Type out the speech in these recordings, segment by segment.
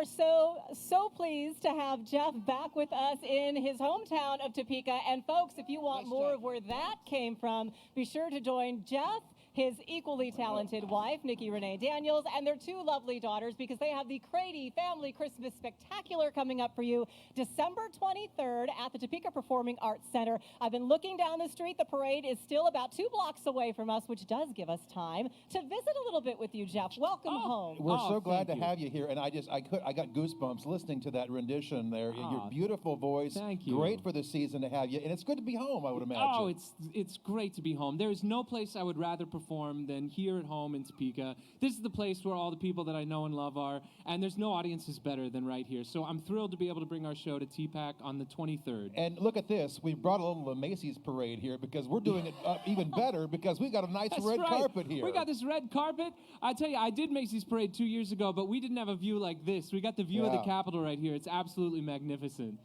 are so pleased to have Jeff back with us in his hometown of Topeka. And folks, if you want more of where that came from, be sure to join Jeff, his equally talented wife, Nikki Renee Daniels, and their two lovely daughters, because they have the Crady Family Christmas Spectacular coming up for you December 23rd at the Topeka Performing Arts Center. I've been looking down the street. The parade is still about 2 blocks away from us, which does give us time to visit a little bit with you, Jeff. Welcome home. We're so glad to have you here, and I got goosebumps listening to that rendition there. Your beautiful voice. Thank you. Great for the season to have you, and it's good to be home, I would imagine. Oh, it's great to be home. There is no place I would rather perform than here at home in Topeka. This is the place where all the people that I know and love are, and there's no audiences better than right here. So I'm thrilled to be able to bring our show to TPAC on the 23rd. And look at this. We brought a little Macy's parade here because we're doing it even better because we got a nice red carpet here. We got this red carpet. I tell you, I did Macy's parade 2 years ago, but we didn't have a view like this. We got the view of the Capitol right here. It's absolutely magnificent.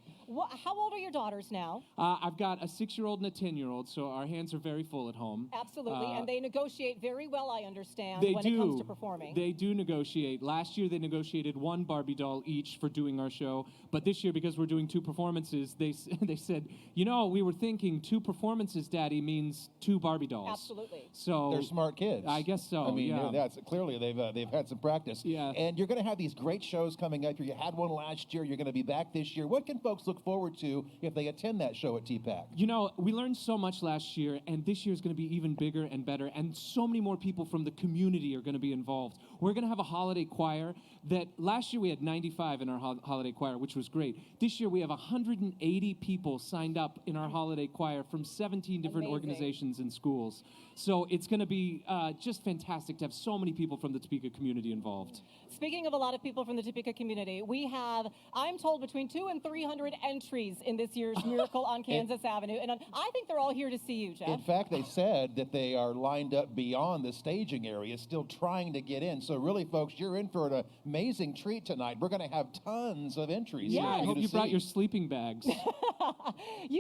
How old are your daughters now? I've got a 6-year-old and a 10-year-old, so our hands are very full at home. Absolutely, and they negotiate very well, I understand, when it comes to performing. They do negotiate. Last year, they negotiated 1 Barbie doll each for doing our show, but this year, because we're doing 2 performances, they said, you know, we were thinking 2 performances, Daddy, means 2 Barbie dolls. Absolutely. So they're smart kids. I guess so. I mean, yeah. that's clearly they've had some practice. Yeah. And you're going to have these great shows coming up here. You had one last year. You're going to be back this year. What can folks look forward to if they attend that show at TPAC? You know, we learned so much last year, and this year is going to be even bigger and better, and so many more people from the community are going to be involved. We're going to have a holiday choir that last year we had 95 in our holiday choir, which was great. This year we have 180 people signed up in our holiday choir from 17 different organizations and schools. So it's going to be just fantastic to have so many people from the Topeka community involved. Speaking of a lot of people from the Topeka community, we have, I'm told, between 200 and 300 entries in this year's Miracle on Kansas Avenue, and I think they're all here to see you, Jeff. In fact, they said that they are lined up beyond the staging area, still trying to get in. So really, folks, you're in for an amazing treat tonight. We're going to have tons of entries. Yes. I hope you brought your sleeping bags. You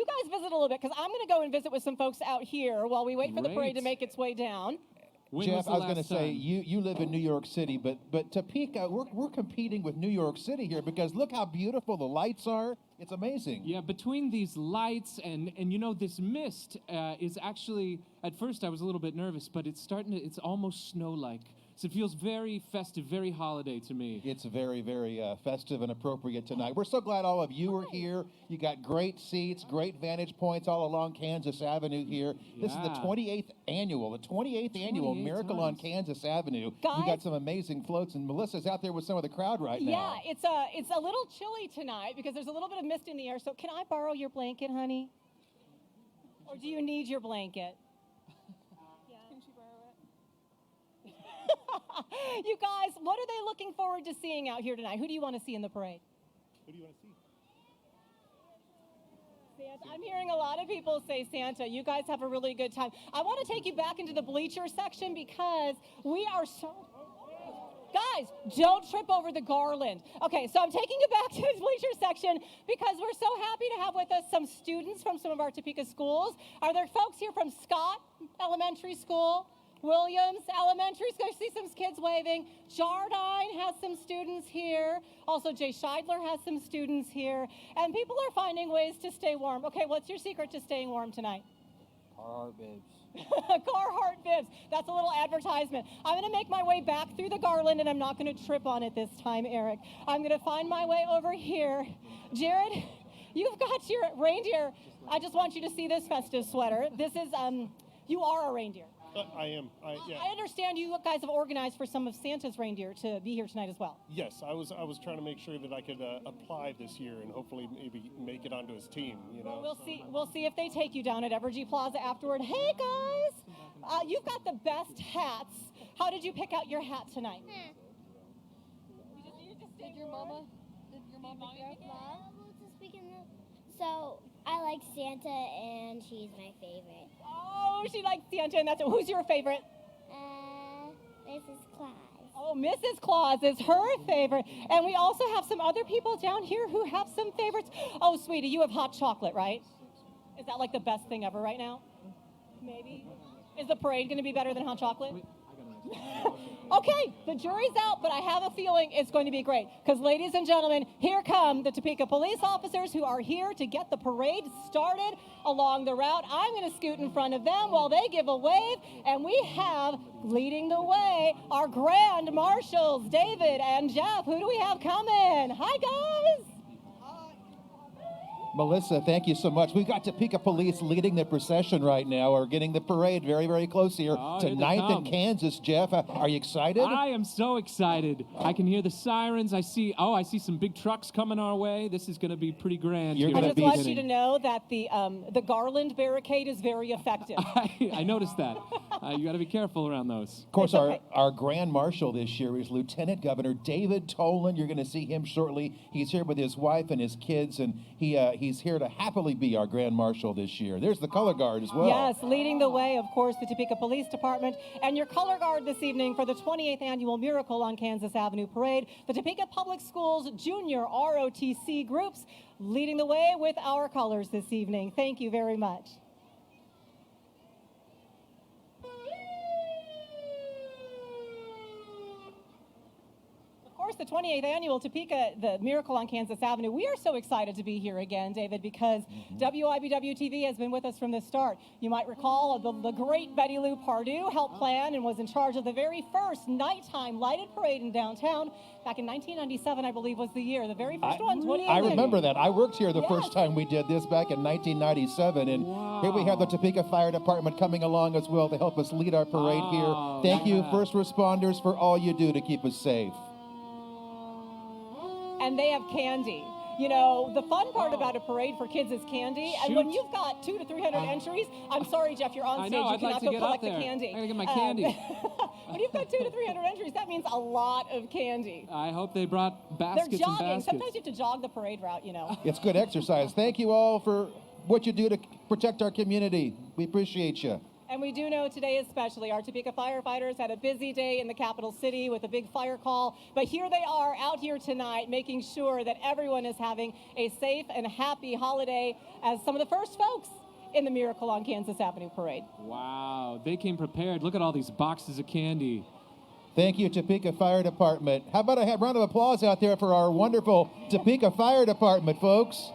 guys visit a little bit, because I'm going to go and visit with some folks out here while we wait for the parade to make its way down. Jeff, I was going to say, you live in New York City, but Topeka, we're competing with New York City here because look how beautiful the lights are. It's amazing. Yeah, between these lights and you know, this mist is actually, at first I was a little bit nervous, but it's almost snow-like. So it feels very festive, very holiday to me. It's very, very festive and appropriate tonight. We're so glad all of you are here. You got great seats, great vantage points all along Kansas Avenue here. Yeah. This is the 28th annual Miracle on Kansas Avenue. Guys, we got some amazing floats, and Melissa's out there with some of the crowd right now. Yeah, it's a little chilly tonight because there's a little bit of mist in the air. So can I borrow your blanket, honey? Or do you need your blanket? You guys, what are they looking forward to seeing out here tonight? Who do you want to see in the parade? Who do you want to see? Santa. I'm hearing a lot of people say Santa. You guys have a really good time. I want to take you back into the bleacher section because we are so... Guys, don't trip over the garland. Okay, so I'm taking you back to the bleacher section because we're so happy to have with us some students from some of our Topeka schools. Are there folks here from Scott Elementary School? Williams Elementary School, I see some kids waving. Jardine has some students here. Also, Jay Scheidler has some students here. And people are finding ways to stay warm. Okay, what's your secret to staying warm tonight? Carhartt bibs. Carhartt bibs. That's a little advertisement. I'm going to make my way back through the garland, and I'm not going to trip on it this time, Eric. I'm going to find my way over here. Jared, you've got your reindeer. I just want you to see this festive sweater. This is, you are a reindeer. I am. Yeah. I understand you guys have organized for some of Santa's reindeer to be here tonight as well. Yes, I was trying to make sure that I could apply this year and hopefully maybe make it onto his team. You know. Well, we'll see if they take you down at Evergy Plaza afterward. Hey guys, you've got the best hats. How did you pick out your hat tonight? Did your mama pick you up? So I like Santa, and she's my favorite. Oh, she likes Santa, and that's it. Who's your favorite? Mrs. Claus. Oh, Mrs. Claus is her favorite. And we also have some other people down here who have some favorites. Oh, sweetie, you have hot chocolate, right? Is that like the best thing ever right now? Maybe. Is the parade going to be better than hot chocolate? Okay, the jury's out, but I have a feeling it's going to be great. Because, ladies and gentlemen, here come the Topeka police officers who are here to get the parade started along the route. I'm going to scoot in front of them while they give a wave. And we have, leading the way, our grand marshals, David and Jeff. Who do we have coming? Hi, guys. Melissa, thank you so much. We've got Topeka Police leading the procession right now, or getting the parade very, very close here to Here they 9th come. and Kansas. Jeff, are you excited? I am so excited. I can hear the sirens. I see some big trucks coming our way. This is going to be pretty grand. You're here I gonna at just the want you to beginning. know that the garland barricade is very effective. I noticed that. You got to be careful around those. Of course, It's okay. our Grand Marshal this year is Lieutenant Governor David Toland. You're going to see him shortly. He's here with his wife and his kids, and he's here to happily be our Grand Marshal this year. There's the color guard as well. Yes, leading the way, of course, the Topeka Police Department. And your color guard this evening for the 28th Annual Miracle on Kansas Avenue Parade, the Topeka Public Schools Junior ROTC groups leading the way with our colors this evening. Thank you very much. Of course, the 28th annual Topeka, the Miracle on Kansas Avenue. We are so excited to be here again, David, because WIBW TV has been with us from the start. You might recall the great Betty Lou Pardue helped plan and was in charge of the very first nighttime lighted parade in downtown. Back in 1997, I believe, was the year. The very first one, 28th I annual. remember that. I worked here the Yes. first time we did this back in 1997, and here we have the Topeka Fire Department coming along as well to help us lead our parade Oh, here. Thank you, yeah. first responders, for all you do to keep us safe. And they have candy. You know, the fun part about a parade for kids is candy. And when Shoot. you've got 200 to 300 entries, I'm sorry, Jeff, you're on I stage. know, You I'd cannot like to go get up collect the there. candy. I gotta get my candy. When you've got 200 to 300 entries, that means a lot of candy. I hope they brought They're baskets and jogging. baskets. Sometimes you have to jog the parade route, you know. It's good exercise. Thank you all for what you do to protect our community. We appreciate you. And we do know today especially our Topeka firefighters had a busy day in the capital city with a big fire call. But here they are out here tonight making sure that everyone is having a safe and happy holiday as some of the first folks in the Miracle on Kansas Avenue Parade. Wow, they came prepared. Look at all these boxes of candy. Thank you, Topeka Fire Department. How about a round of applause out there for our wonderful Topeka Fire Department, folks?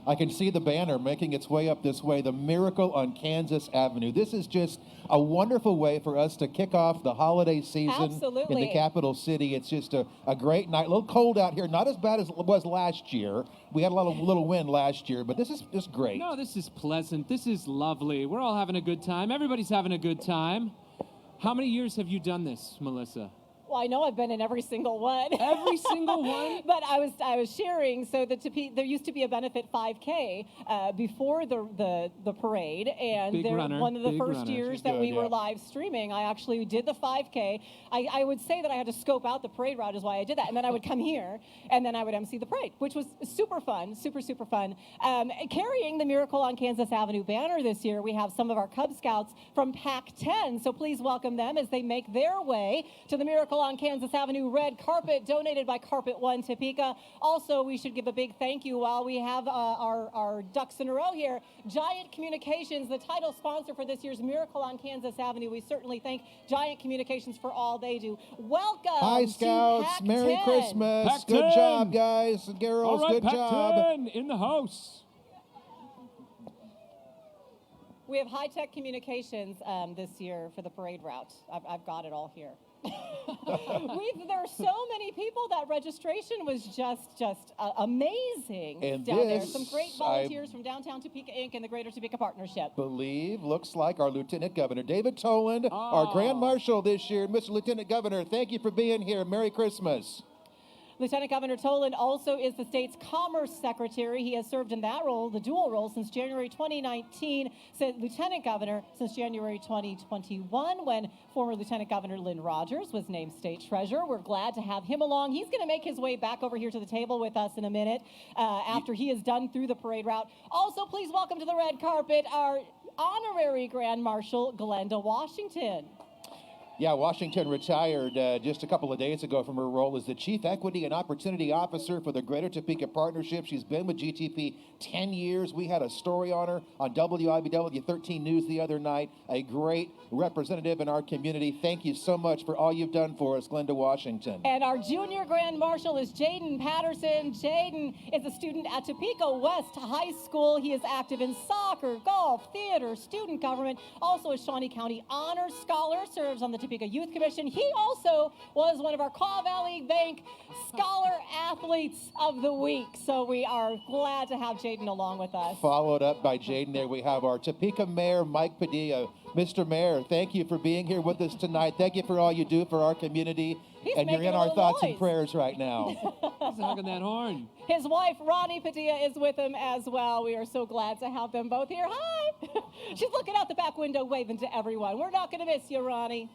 I can see the banner making its way up this way, the Miracle on Kansas Avenue. This is just a wonderful way for us to kick off the holiday season in Absolutely. the capital city. It's just a great night. A little cold out here, not as bad as it was last year. We had a little wind last year, but this is just great. No, this is pleasant. This is lovely. We're all having a good time. Everybody's having a good time. How many years have you done this, Melissa? Well, I know I've been in every single one. Every single one? But I was sharing, so there used to be a benefit 5K before the parade, and Big runner, one of the big first runner. years She's that good, we were yeah. live streaming, I actually did the 5K. I would say that I had to scope out the parade route is why I did that, and then I would come here, and then I would MC the parade, which was super fun, super fun. Carrying the Miracle on Kansas Avenue banner this year, we have some of our Cub Scouts from Pack 10, so please welcome them as they make their way to the Miracle on Kansas Avenue red carpet donated by Carpet One Topeka. Also, we should give a big thank you while we have our ducks in a row here. Giant Communications, the title sponsor for this year's Miracle on Kansas Avenue. We certainly thank Giant Communications for all they do. Welcome Hi, to Scouts. Pack Merry 10. Christmas. Pack Good 10. job, guys and girls. All right, Good Pack job. 10 in the house. We have high-tech communications this year for the parade route. I've got it all here. There are so many people. That registration was just amazing And down there. this, Some great volunteers from Downtown Topeka Inc. and the Greater Topeka Partnership. Looks like our Lieutenant Governor, David Toland, our Grand Marshal this year. Mr. Lieutenant Governor, thank you for being here. Merry Christmas. Lieutenant Governor Toland also is the state's Commerce Secretary. He has served in that role, the dual role, since January 2019, Lieutenant Governor since January 2021, when former Lieutenant Governor Lynn Rogers was named State Treasurer. We're glad to have him along. He's going to make his way back over here to the table with us in a minute after he is done through the parade route. Also, please welcome to the red carpet our honorary Grand Marshal, Glenda Washington. Yeah, Washington retired just a couple of days ago from her role as the Chief Equity and Opportunity Officer for the Greater Topeka Partnership. She's been with GTP 10 years. We had a story on her on WIBW 13 News the other night. A great representative in our community. Thank you so much for all you've done for us, Glenda Washington. And our junior grand marshal is Jaden Patterson. Jaden is a student at Topeka West High School. He is active in soccer, golf, theater, student government, also a Shawnee County Honor Scholar, serves on the Topeka Youth Commission. He also was one of our Kaw Valley Bank Scholar Athletes of the Week. So we are glad to have Jaden along with us. Followed up by Jaden, there we have our Topeka Mayor, Mike Padilla. Mr. Mayor, thank you for being here with us tonight. Thank you for all you do for our community. He's and you're making in a our little thoughts noise. and prayers right now. He's hogging that horn. His wife, Ronnie Padilla, is with him as well. We are so glad to have them both here. Hi! She's looking out the back window waving to everyone. We're not going to miss you, Ronnie.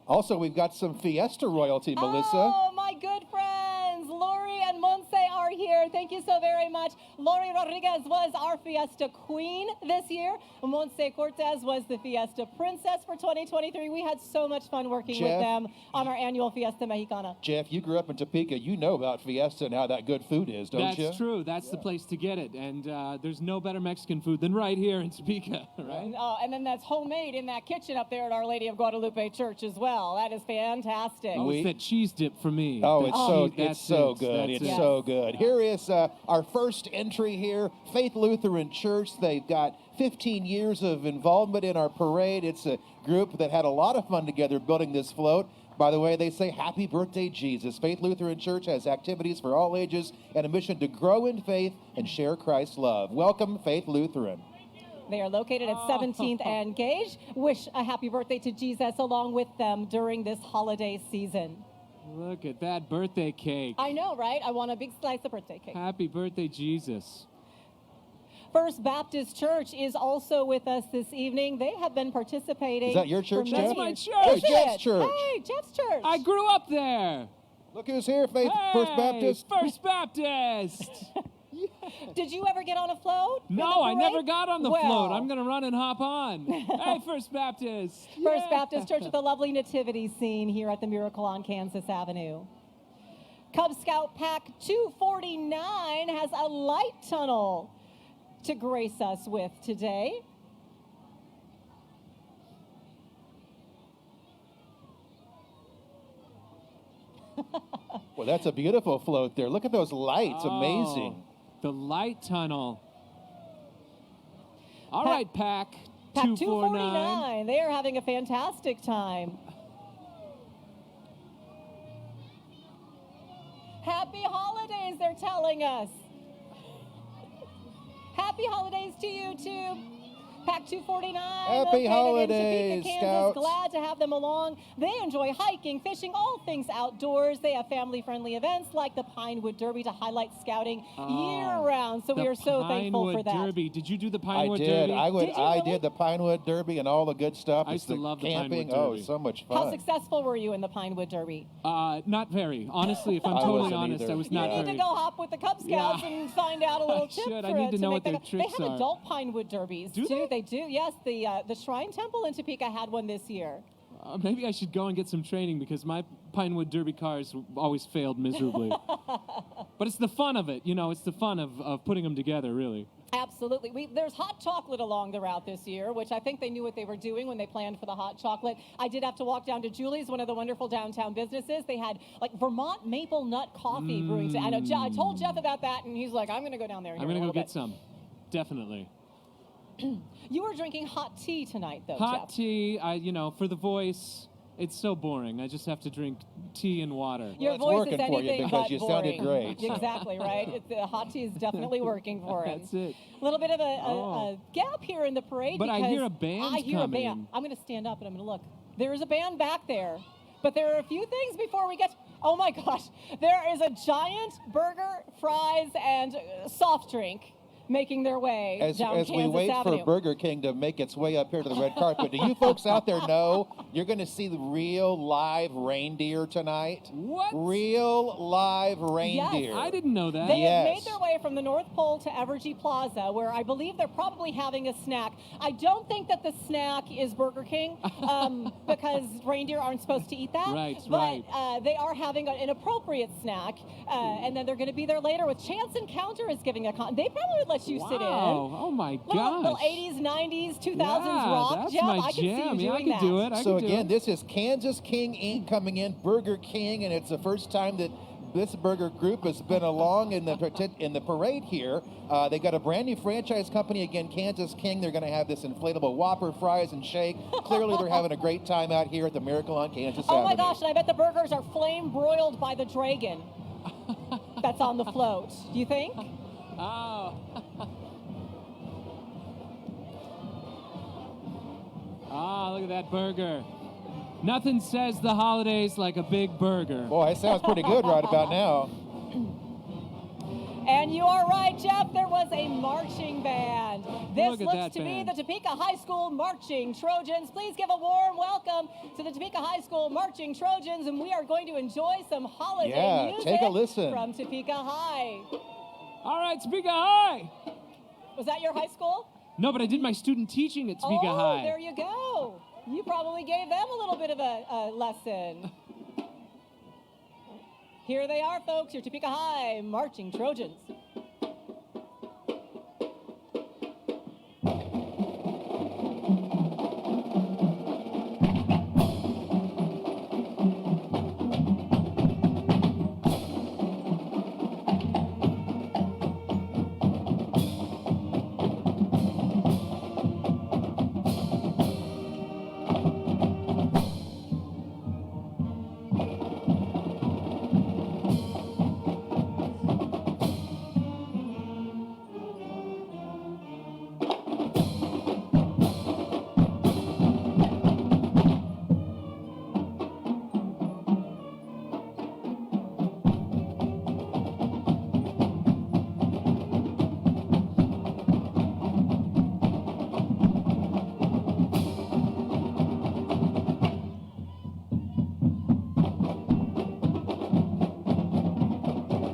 Also, we've got some Fiesta royalty, Melissa. Oh, my good friends. Lori and Monse are here. Thank you so very much. Lori Rodriguez was our Fiesta Queen this year. Monse Cortez was the Fiesta Princess for 2023. We had so much fun working with Jeff, them on our annual Fiesta Mexicana. Jeff, you grew up in Topeka. You know about Fiesta and how that good food is, don't you? That's true. That's the place to get it. And there's no better Mexican food than right here in Topeka, right? And then that's homemade in that kitchen up there at Our Lady of Guadalupe Church as well. That is fantastic. Oh, it's that cheese dip for me. Oh, That it's cheese- so that's good. it. It's That's it. so good. Here is our first entry here, Faith Lutheran Church. They've got 15 years of involvement in our parade. It's a group that had a lot of fun together building this float. By the way, they say happy birthday, Jesus. Faith Lutheran Church has activities for all ages and a mission to grow in faith and share Christ's love. Welcome, Faith Lutheran. They are located at 17th and Gage. Wish a happy birthday to Jesus along with them during this holiday season. Look at that birthday cake. I know, right? I want a big slice of birthday cake. Happy birthday, Jesus. First Baptist Church is also with us this evening. They have been participating. Is that your for church, many Jeff? That's my years. church. Is Hey, Jeff's it? church. Hey, Jeff's church. I grew up there. Look who's here, Faith First Hey, Baptist. First Baptist. Did you ever get on a float? for the No, I parade? never got on the Well, float. I'm going to run and hop on. Hey, First Baptist. First Yeah. Baptist Church with a lovely nativity scene here at the Miracle on Kansas Avenue. Cub Scout Pack 249 has a light tunnel to grace us with today. Well, that's a beautiful float there. Look at those lights. Amazing. Oh, the light tunnel. All Pack- right, Pack Pack 249. 249, they are having a fantastic time. Happy holidays, they're telling us. Happy holidays to you too. Pack 249. Happy located holidays, in Topeka, Kansas. Scouts. Glad to have them along. They enjoy hiking, fishing, all things outdoors. They have family-friendly events like the Pinewood Derby to highlight scouting year-round. So we The are so thankful Pinewood for that. Derby. Did you do the I Pinewood did. Derby? I Did you really? did the Pinewood Derby and all the good stuff. I It's used to love the camping. Pinewood Oh, Derby. so much How fun. successful were you in the Pinewood Derby? Not very. Honestly, if I'm I totally wasn't honest, either. I was You not need very. to go hop with the Cub Scouts Yeah. and find out a little I tip should. for I need it to know make what their that- tricks They have are. adult Pinewood Derbies Do too. they? They do. Yes, the Shrine Temple in Topeka had one this year. Maybe I should go and get some training because my Pinewood Derby cars always failed miserably. But it's the fun of it, you know. It's the fun of putting them together, really. Absolutely. There's hot chocolate along the route this year, which I think they knew what they were doing when they planned for the hot chocolate. I did have to walk down to Julie's, one of the wonderful downtown businesses. They had like Vermont maple nut coffee brewing. I know. I told Jeff about that, and he's like, "I'm going to go down there." I'm going to go get some. Definitely. You were drinking hot tea tonight, though, Hot Jeff. tea, for the voice, it's so boring. I just have to drink tea and water. Your it's voice working is for you anything because but you boring. sounded great. Exactly, right? The hot tea is definitely working for him. That's it. A little bit of a Oh. gap here in the parade. But I because hear a band's I hear a band. coming. I'm going to stand up and I'm going to look. There is a band back there. But there are a few things before we get. Oh my gosh. There is a giant burger, fries, and soft drink making their way down As we Kansas wait Avenue. for Burger King to make its way up here to the red carpet, do you folks out there know you're going to see the real live reindeer tonight? What? Real live reindeer. I didn't know that. They have Yes. made their way from the North Pole to Evergy Plaza, where I believe they're probably having a snack. I don't think that the snack is Burger King, because reindeer aren't supposed to eat that. Right, but, right. they are having an appropriate snack, and then they're going to be there later with Chance Encounter is giving a they probably would let you sit in. Wow. Oh my Little gosh. 80s, 90s, 2000s Yeah, rock. that's Jeff, my I could see you jam. Yeah, I doing could that. do it. I So could do again, it. this is Kansas King Inc. coming in, Burger King, and it's the first time that this burger group has been along in the parade here. They got a brand new franchise company again, Kansas King. They're going to have this inflatable Whopper, fries, and shake. Clearly, they're having a great time out here at the Miracle on Kansas Oh Avenue. my gosh, and I bet the burgers are flame broiled by the dragon that's on the float. Do you think? Oh. Ah, look at that burger. Nothing says the holidays like a big burger. Boy, it sounds pretty good right about now. And you are right, Jeff. There was a marching band. This Look at looks that to be band. the Topeka High School Marching Trojans. Please give a warm welcome to the Topeka High School Marching Trojans, and we are going to enjoy some holiday Yeah, music take a listen. from Topeka High. All right, Topeka High. Was that your high school? No, but I did my student teaching at Topeka Oh, High. there you go. You probably gave them a little bit of a lesson. Here they are, folks, your Topeka High Marching Trojans.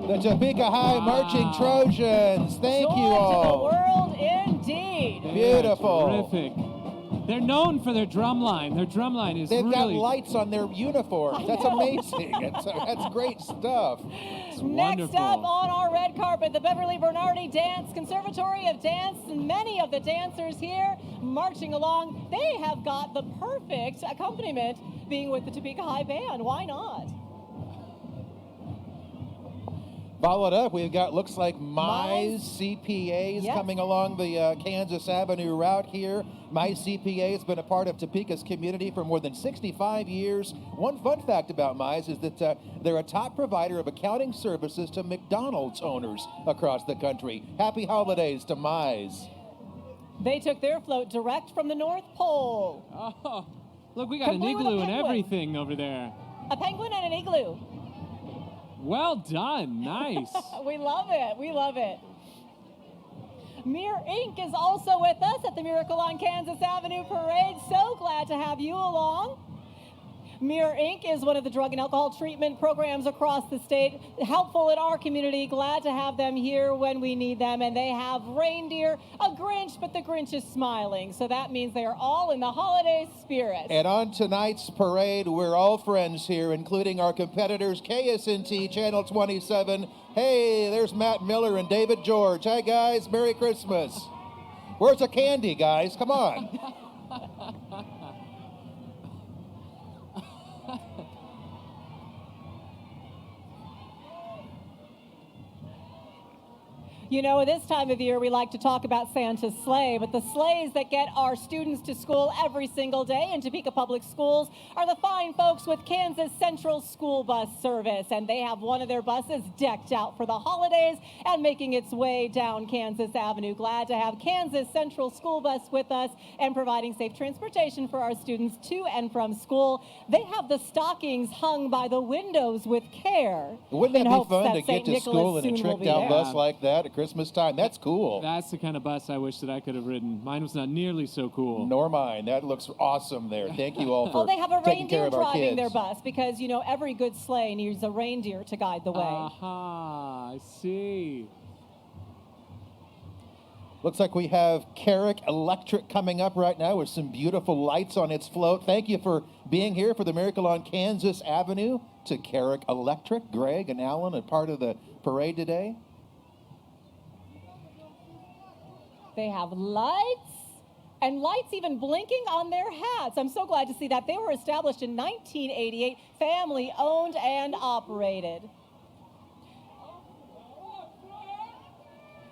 The Topeka High Marching Trojans. Thank Joy you to the all. world indeed. Beautiful. Terrific. They're known for their drum line. Their drum line is They've got really lights on their uniforms. That's know. amazing. That's great stuff. Next wonderful. up on our red carpet, the Beverly Bernardi Dance Conservatory of Dance. And many of the dancers here marching along, they have got the perfect accompaniment being with the Topeka High Band. Why not? Followed up, we've got, looks like Mize. CPAs Yes. coming along the Kansas Avenue route here. Mize CPA has been a part of Topeka's community for more than 65 years. One fun fact about Mize is that they're a top provider of accounting services to McDonald's owners across the country. Happy holidays to Mize. They took their float direct from the North Pole. Oh, look, we got an Complete with a igloo and penguin. everything over there. A penguin and an igloo. Well done. Nice. We love it. We love it. Mir Inc. is also with us at the Miracle on Kansas Avenue Parade. So glad to have you along. Mir Inc. is one of the drug and alcohol treatment programs across the state, helpful in our community. Glad to have them here when we need them. And they have reindeer, a Grinch, but the Grinch is smiling. So that means they are all in the holiday spirit. And on tonight's parade, we're all friends here, including our competitors, KSNT Channel 27. Hey, there's Matt Miller and David George. Hi, guys. Merry Christmas. Where's the candy, guys? Come on. You know, this time of year, we like to talk about Santa's sleigh, but the sleighs that get our students to school every single day in Topeka Public Schools are the fine folks with Kansas Central School Bus Service, and they have one of their buses decked out for the holidays and making its way down Kansas Avenue. Glad to have Kansas Central School Bus with us and providing safe transportation for our students to and from school. They have the stockings hung by the windows with care. Wouldn't in that be hopes fun that to get St. to Nicholas school in a soon will be tricked out there. bus like that Christmas time. That's cool. That's the kind of bus I wish that I could have ridden. Mine was not nearly so cool. Nor mine. That looks awesome there. Thank you all for Well, they have a taking care reindeer of our driving kids. their bus because, you know, every good sleigh needs a reindeer to guide the way. Aha, I see. Looks like we have Carrick Electric coming up right now with some beautiful lights on its float. Thank you for being here for the Miracle on Kansas Avenue. To Carrick Electric, Greg and Alan, a part of the parade today. They have lights, and lights even blinking on their hats. I'm so glad to see that. They were established in 1988, family owned and operated.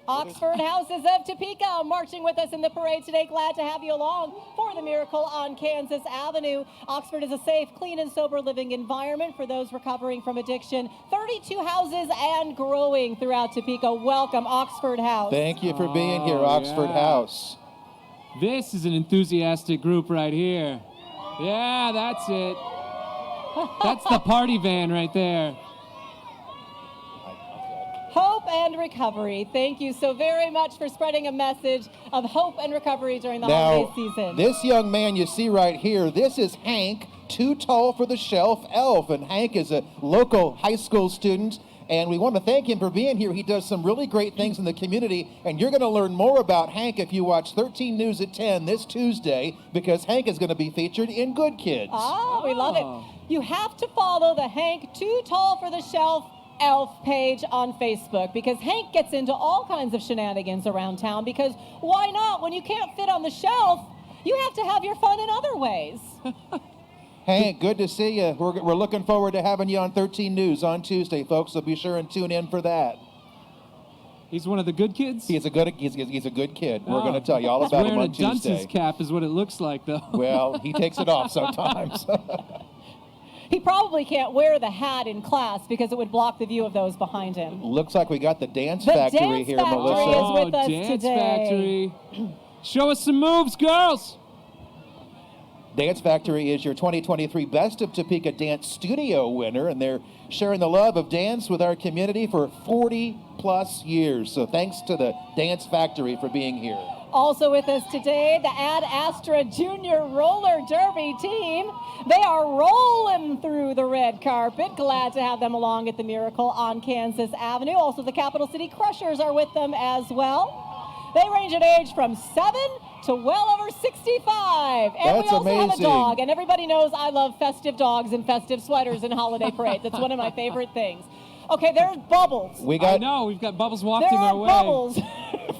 Oxford Houses of Topeka marching with us in the parade today. Glad to have you along for the Miracle on Kansas Avenue. Oxford is a safe, clean, and sober living environment for those recovering from addiction. 32 houses and growing throughout Topeka. Welcome, Oxford House. Thank you for being here, Oh, Oxford yeah. House. This is an enthusiastic group right here. Yeah, that's it. That's the party van right there. Hope and recovery. Thank you so very much for spreading a message of hope and recovery during the holiday season. This young man you see right here, this is Hank, too tall for the shelf elf. And Hank is a local high school student, and we want to thank him for being here. He does some really great things in the community, and you're going to learn more about Hank if you watch 13 News at 10 this Tuesday, because Hank is going to be featured in Good Kids. Oh, we love it. You have to follow the Hank Too Tall for the Shelf Elf page on Facebook, because Hank gets into all kinds of shenanigans around town, because why not? When you can't fit on the shelf, you have to have your fun in other ways. Hank, good to see you. We're looking forward to having you on 13 News on Tuesday, folks, so be sure and tune in for that. He's one of the good kids? He's a good kid. We're going to tell you all He's about him wearing on a dunce's Tuesday. cap is what it looks like, though. Well, he takes it off sometimes. He probably can't wear the hat in class because it would block the view of those behind him. Looks like we got the Dance The Factory Dance here, Factory Melissa. is with us Dance today. Factory. Show us some moves, girls. Dance Factory is your 2023 Best of Topeka Dance Studio winner, and they're sharing the love of dance with our community for 40 plus years. So thanks to the Dance Factory for being here. Also with us today, the Ad Astra Junior Roller Derby team. They are rolling through the red carpet. Glad to have them along at the Miracle on Kansas Avenue. Also, the Capital City Crushers are with them as well. They range in age from 7 to well over 65. And That's we also have a amazing. dog. And everybody knows I love festive dogs and festive sweaters and holiday parades. That's one of my favorite things. Okay, there's Bubbles. We I got know, we've got Bubbles There wafting our are way. Bubbles.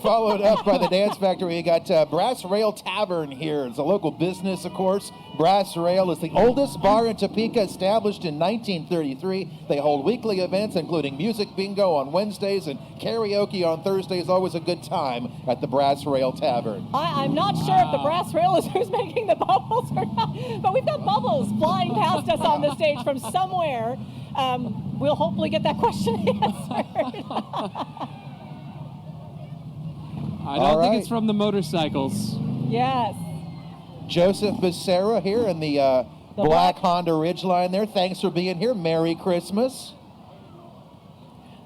followed up by the Dance Factory. We got Brass Rail Tavern here. It's a local business, of course. Brass Rail is the oldest bar in Topeka, established in 1933. They hold weekly events, including music bingo on Wednesdays and karaoke on Thursdays. Always a good time at the Brass Rail Tavern. I'm not sure if the brass rail is who's making the bubbles or not, but we've got bubbles flying past us on the stage from somewhere. We'll hopefully get that question answered. I don't All think right. it's from the motorcycles. Yes. Joseph Becerra here in the black Honda Ridgeline there. Thanks for being here. Merry Christmas.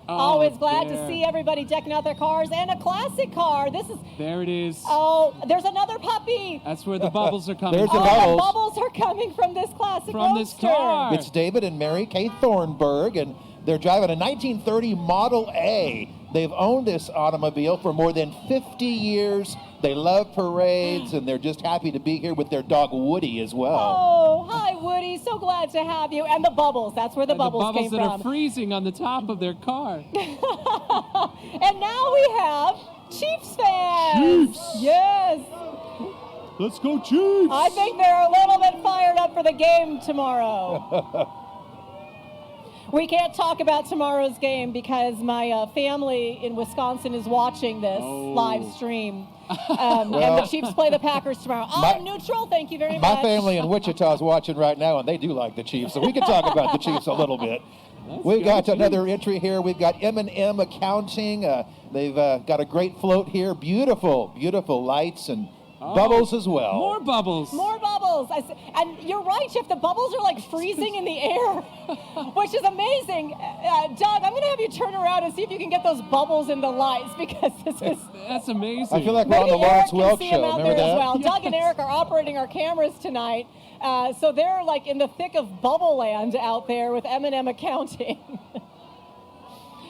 Always glad to there. see everybody decking out their cars, and a classic car. This is, There it is. oh, there's another puppy. That's where the bubbles are coming There's from. the Oh, the bubbles. bubbles are coming from this classic From this roadster. car. It's David and Mary Kay Thornburg, and they're driving a 1930 Model A. They've owned this automobile for more than 50 years. They love parades, and they're just happy to be here with their dog Woody as well. Oh, hi, Woody. So glad to have you. And the bubbles. That's where the And the bubbles bubbles came that are from. freezing on the top of their car. And now we have Chiefs fans. Chiefs. Yes. Let's go, Chiefs! I think they're a little bit fired up for the game tomorrow. We can't talk about tomorrow's game because my family in Wisconsin is watching this live stream. And the Chiefs play the Packers tomorrow. I'm neutral. Thank you very much. My family in Wichita is watching right now, and they do like the Chiefs, so we can talk about the Chiefs a little bit. We've got another entry here. We've got M&M Accounting. They've got a great float here. Beautiful, beautiful lights and bubbles as well. More bubbles. More bubbles. bubbles. And you're right, Jeff, the bubbles are like freezing in the air, which is amazing. Doug, I'm going to have you turn around and see if you can get those bubbles in the lights, because this is... That's amazing. I feel like we're on the Maybe Eric Lawrence can Welk see show. him out Remember there that? as well. Doug and Eric are operating our cameras tonight. So they're like in the thick of bubble land out there with M&M Accounting.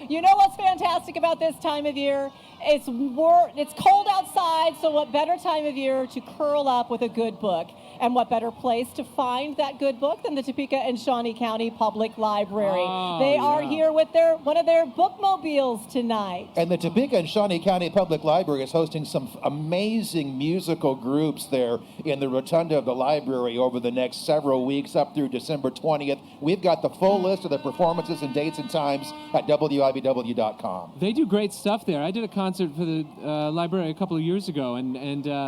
You know what's fantastic about this time of year? It's cold outside, so what better time of year to curl up with a good book? And what better place to find that good book than the Topeka and Shawnee County Public Library? They are here with one of their bookmobiles tonight. And the Topeka and Shawnee County Public Library is hosting some amazing musical groups there in the rotunda of the library over the next several weeks up through December 20th. We've got the full list of the performances and dates and times at WIBW.com. They do great stuff there. I did a concert for the library a couple of years ago, and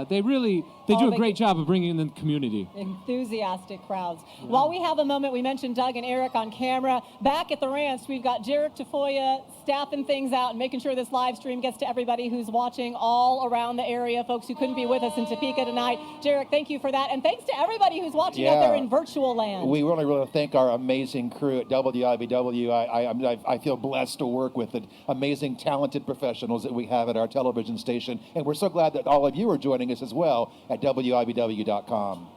they do a great job of bringing in the community. Enthusiastic crowds. Yeah. While we have a moment, we mentioned Doug and Eric on camera. Back at the ranch, we've got Jarek Tafoya staffing things out and making sure this live stream gets to everybody who's watching all around the area, folks who couldn't be with us in Topeka tonight. Jarek, thank you for that. And thanks to everybody who's watching out there in virtual land. We really thank our amazing crew at WIBW. I feel blessed to work with the amazing, talented professionals that we have at our television station. And we're so glad that all of you are joining us as well at WIBW.com.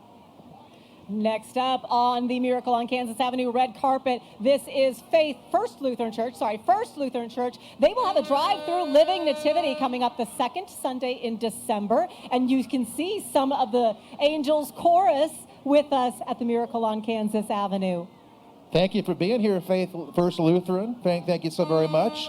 Next up on the Miracle on Kansas Avenue red carpet, this is First Lutheran Church. They will have a drive-through living nativity coming up the second Sunday in December. And you can see some of the Angels chorus with us at the Miracle on Kansas Avenue. Thank you for being here, Faith First Lutheran. Thank you so very much.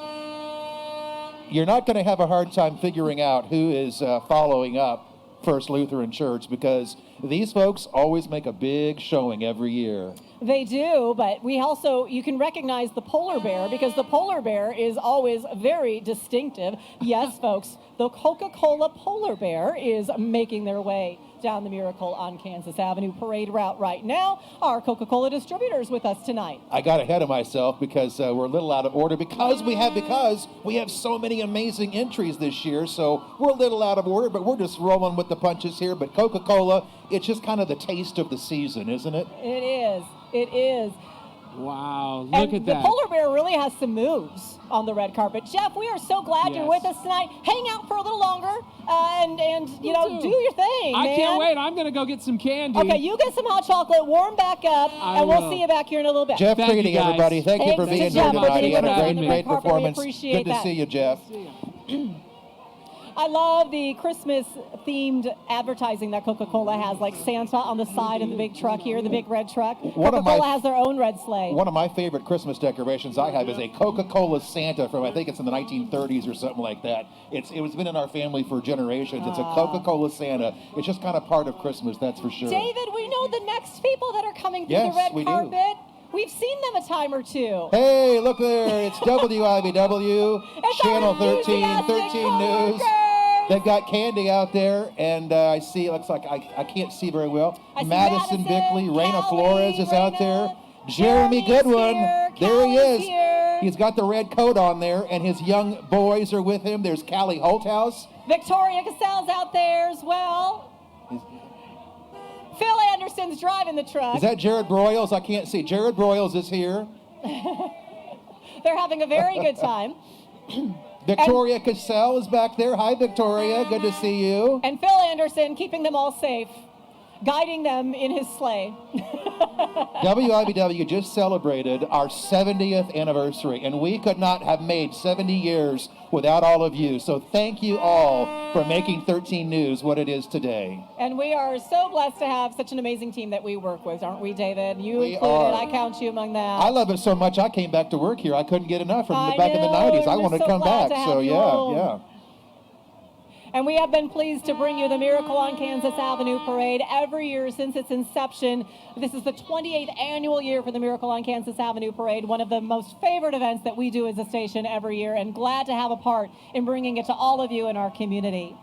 You're not going to have a hard time figuring out who is following up First Lutheran Church, because these folks always make a big showing every year. They do, but you can recognize the polar bear, because the polar bear is always very distinctive. Yes, folks, the Coca-Cola polar bear is making their way down the Miracle on Kansas Avenue parade route right now. Our Coca-Cola distributors with us tonight. I got ahead of myself because we're a little out of order because we have so many amazing entries this year. So we're a little out of order, but we're just rolling with the punches here. But Coca-Cola, it's just kind of the taste of the season, isn't it? It is. It is. Wow, look at that. The polar bear really has some moves on the red carpet. Jeff, we are so glad you're with us tonight. Hang out for a little longer and do your thing, I man. can't wait. I'm going to go get some candy. Okay, you get some hot chocolate, warm back up, and we'll see you back here in a little bit. Jeff Creedy, everybody. Thank you for being here tonight. He had a great performance. Good to see you, Jeff. I love the Christmas-themed advertising that Coca-Cola has, like Santa on the side of the big truck here, the big red truck. Coca-Cola has their own red sleigh. One of my favorite Christmas decorations I have is a Coca-Cola Santa from, I think it's in the 1930s or something like that. It's been in our family for generations. It's a Coca-Cola Santa. It's just kind of part of Christmas, that's for sure. David, we know the next people that are coming through the red carpet. Do. We've seen them a time or two. Hey, look there. It's WIBW, Channel 13 News. They've got candy out there, and I see, it looks like, I can't see very well. Madison Bickley, Raina Flores is out there. Jeremy Goodwin, there he is. Here. He's got the red coat on there, and his young boys are with him. There's Callie Holthouse. Victoria Cassell's out there as well. Phil Anderson's driving the truck. Is that Jared Broyles? I can't see. Jared Broyles is here. They're having a very good time. Victoria Cassell is back there. Hi, Victoria. Good to see you. And Phil Anderson keeping them all safe, guiding them in his sleigh. WIBW just celebrated our 70th anniversary, and we could not have made 70 years without all of you. So thank you all for making 13 News what it is today. And we are so blessed to have such an amazing team that we work with, aren't we, David? You we included. Are. I count you among that. I love it so much. I came back to work here. I couldn't get enough from back in the 90s. I wanted to come back. So yeah. And we have been pleased to bring you the Miracle on Kansas Avenue Parade every year since its inception. This is the 28th annual year for the Miracle on Kansas Avenue Parade, one of the most favorite events that we do as a station every year, and glad to have a part in bringing it to all of you in our community.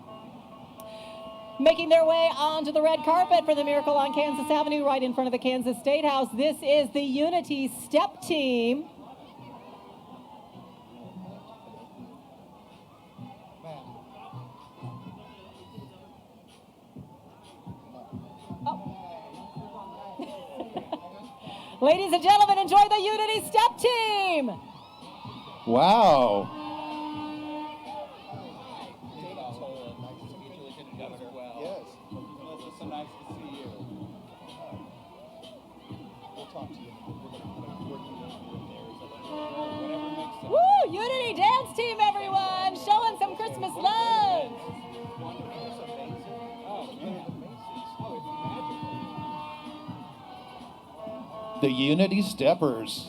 Making their way onto the red carpet for the Miracle on Kansas Avenue right in front of the Kansas State House, this is the Unity Step Team. Ladies and gentlemen, enjoy the Unity Step Team. Wow. Woo! Unity Dance Team, everyone, showing some Christmas love. The Unity Steppers.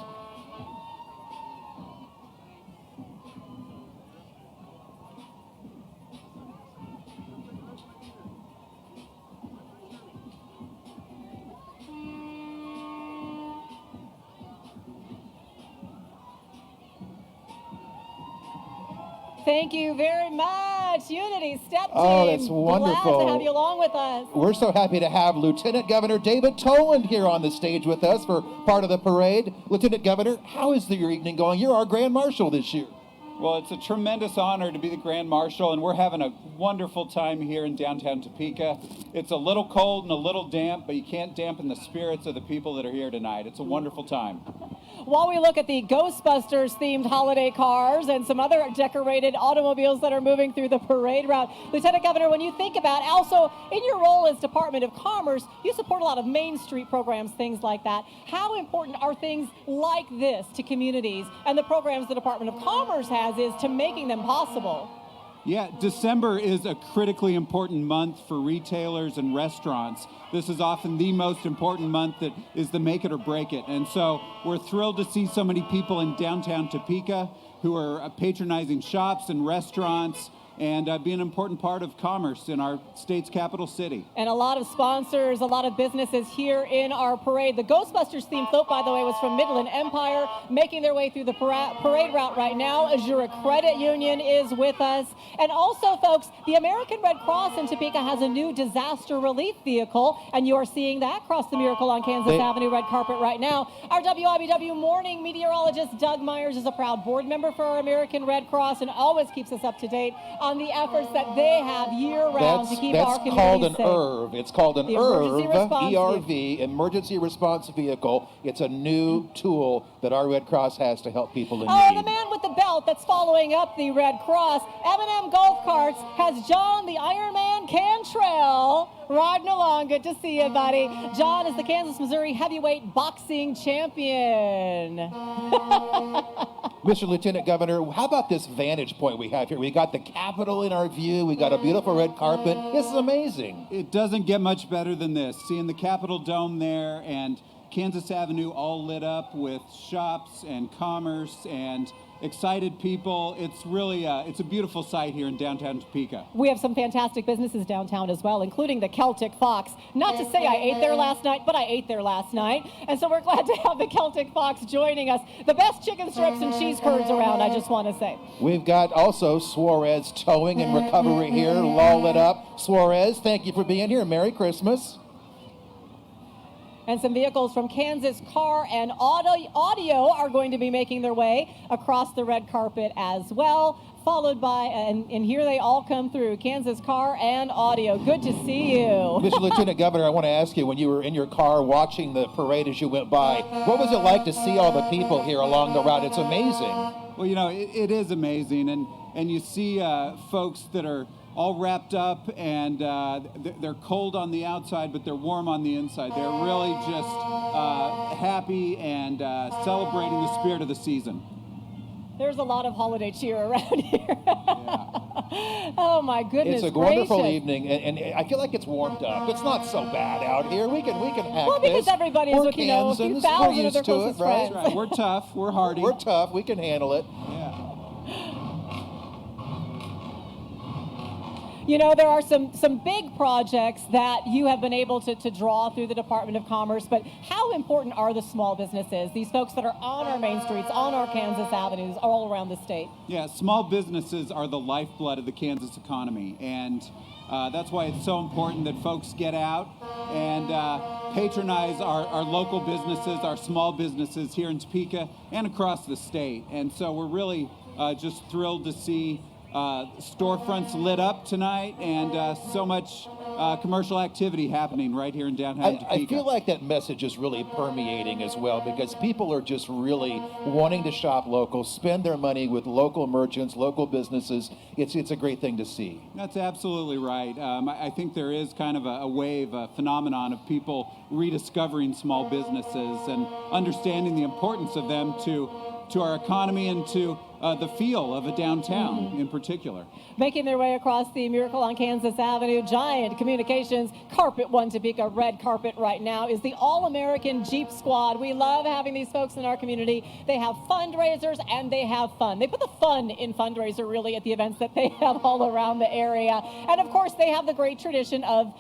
Thank you very much, Unity Step Team. Oh, that's Glad wonderful. to have you along with us. We're so happy to have Lieutenant Governor David Toland here on the stage with us for part of the parade. Lieutenant Governor, how is your evening going? You're our Grand Marshal this year. Well, it's a tremendous honor to be the Grand Marshal, and we're having a wonderful time here in downtown Topeka. It's a little cold and a little damp, but you can't dampen the spirits of the people that are here tonight. It's a wonderful time. While we look at the Ghostbusters-themed holiday cars and some other decorated automobiles that are moving through the parade route, Lieutenant Governor, when you think about also in your role as Department of Commerce, you support a lot of Main Street programs, things like that. How important are things like this to communities and the programs the Department of Commerce has is to making them possible? Yeah, December is a critically important month for retailers and restaurants. This is often the most important month that is the make it or break it. And so we're thrilled to see so many people in downtown Topeka who are patronizing shops and restaurants and be an important part of commerce in our state's capital city. And a lot of sponsors, a lot of businesses here in our parade. The Ghostbusters themed float, by the way, was from Midland Empire, making their way through the parade route right now. Azura Credit Union is with us. And also, folks, the American Red Cross in Topeka has a new disaster relief vehicle, and you are seeing that cross the Miracle on Kansas Avenue red carpet right now. Our WIBW morning meteorologist, Doug Myers, is a proud board member for our American Red Cross and always keeps us up to date on the efforts that they have year-round to keep our community safe. That's called an ERV. It's called an ERV, Emergency Response Vehicle. It's a new tool that our Red Cross has to help people in need. The man with the belt that's following up the Red Cross, M&M Golf Carts, has John the Ironman Cantrell riding along. Good to see you, buddy. John is the Kansas, Missouri heavyweight boxing champion. Mr. Lieutenant Governor, how about this vantage point we have here? We got the Capitol in our view. We got a beautiful red carpet. This is amazing. It doesn't get much better than this. Seeing the Capitol Dome there and Kansas Avenue all lit up with shops and commerce and excited people. It's really it's a beautiful sight here in downtown Topeka. We have some fantastic businesses downtown as well, including the Celtic Fox. Not to say I ate there last night, but I ate there last night. And so we're glad to have the Celtic Fox joining us. The best chicken strips and cheese curds around, I just want to say. We've got also Suarez Towing and Recovery here, all lit up. Suarez, thank you for being here. Merry Christmas. And some vehicles from Kansas Car and Audio are going to be making their way across the red carpet as well, followed by, and here they all come through, Kansas Car and Audio. Good to see you. Mr. Lieutenant Governor, I want to ask you, when you were in your car watching the parade as you went by, what was it like to see all the people here along the route? It's amazing. Well, you know, it is amazing, and you see folks that are all wrapped up, and they're cold on the outside, but they're warm on the inside. They're really just happy and celebrating the spirit of the season. There's a lot of holiday cheer around here. Yeah. Oh my goodness It's a wonderful evening, and I feel like it's warmed up. It's not so bad out here. We can hack well, because this. everybody is We're looking, a few Kansans. thousand We're of their used to it, closest right? friends. That's right. We're tough. We're hardy. We're tough. We can handle it. Yeah. You know, there are some big projects that you have been able to draw through the Department of Commerce, but how important are the small businesses, these folks that are on our main streets, on our Kansas avenues, all around the state? Yeah, small businesses are the lifeblood of the Kansas economy, and that's why it's so important that folks get out and patronize our local businesses, our small businesses here in Topeka and across the state. And so we're really just thrilled to see storefronts lit up tonight and so much commercial activity happening right here in downtown Topeka. I feel like that message is really permeating as well, because people are just really wanting to shop local, spend their money with local merchants, local businesses. It's a great thing to see. That's absolutely right. I think there is kind of a wave, a phenomenon of people rediscovering small businesses and understanding the importance of them to our economy and to the feel of a downtown in particular. Making their way across the Miracle on Kansas Avenue, Giant Communications, Carpet One Topeka, red carpet right now, is the All-American Jeep Squad. We love having these folks in our community. They have fundraisers and they have fun. They put the fun in fundraiser really at the events that they have all around the area. And of course, they have the great tradition of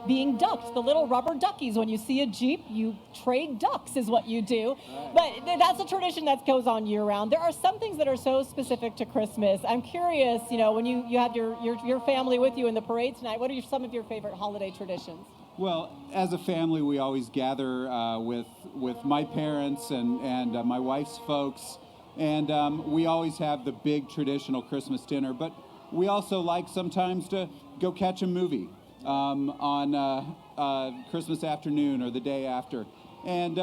being ducked, the little rubber duckies. When you see a Jeep, you trade ducks is what you do. But that's a tradition that goes on year round. There are some things that are so specific to Christmas. I'm curious, when you have your family with you in the parade tonight, what are some of your favorite holiday traditions? Well, as a family, we always gather with my parents and my wife's folks, and we always have the big traditional Christmas dinner. But we also like sometimes to go catch a movie on Christmas afternoon or the day after, and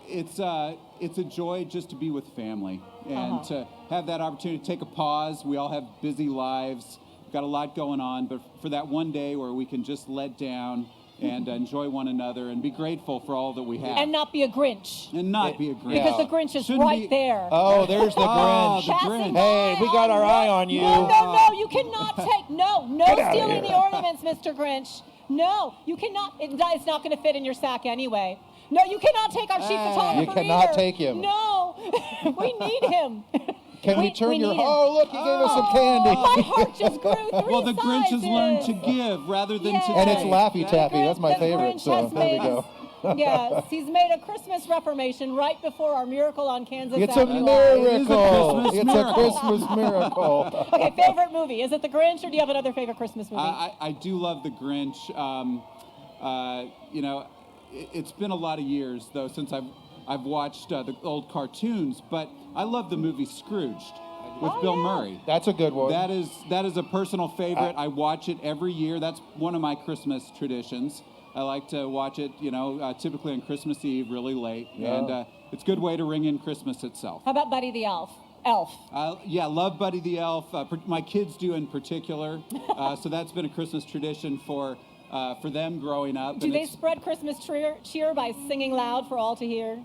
it's a joy just to be with family and to have that opportunity to take a pause. We all have busy lives, got a lot going on, but for that one day where we can just let down and enjoy one another and be grateful for all that we have. And not be a Grinch. And not be a Grinch. Because the Grinch is right there. Oh, there's the Grinch. the Passing Grinch. Hey, we got our eye on you. No, you cannot take, no stealing the ornaments, Mr. Grinch. No, you cannot, it's not going to fit in your sack anyway. No, you cannot take our chief photographer You cannot either. take him. No, we need him. Can we turn your... need him. Oh, look, he gave us some candy. My heart just grew 3 Well, the Grinch has sizes. learned to give rather than to And it's take. Laffy Taffy. That's my The favorite. Grinch So has there we made- go. Yes, he's made a Christmas reformation right before our Miracle on Kansas It's a Avenue. miracle. Christmas It's a miracle. Christmas miracle. Okay, favorite movie. Is it The Grinch, or do you have another favorite Christmas movie? I do love the Grinch. It's been a lot of years though since I've watched the old cartoons, but I love the movie Scrooged with Bill Murray. That's a good one. That is a personal favorite. I watch it every year. That's one of my Christmas traditions. I like to watch it, typically on Christmas Eve, really late, and it's a good way to ring in Christmas itself. How about Buddy the Elf? Elf. Love Buddy the Elf. My kids do in particular. So that's been a Christmas tradition for them growing up. Do they spread Christmas cheer by singing loud for all to hear?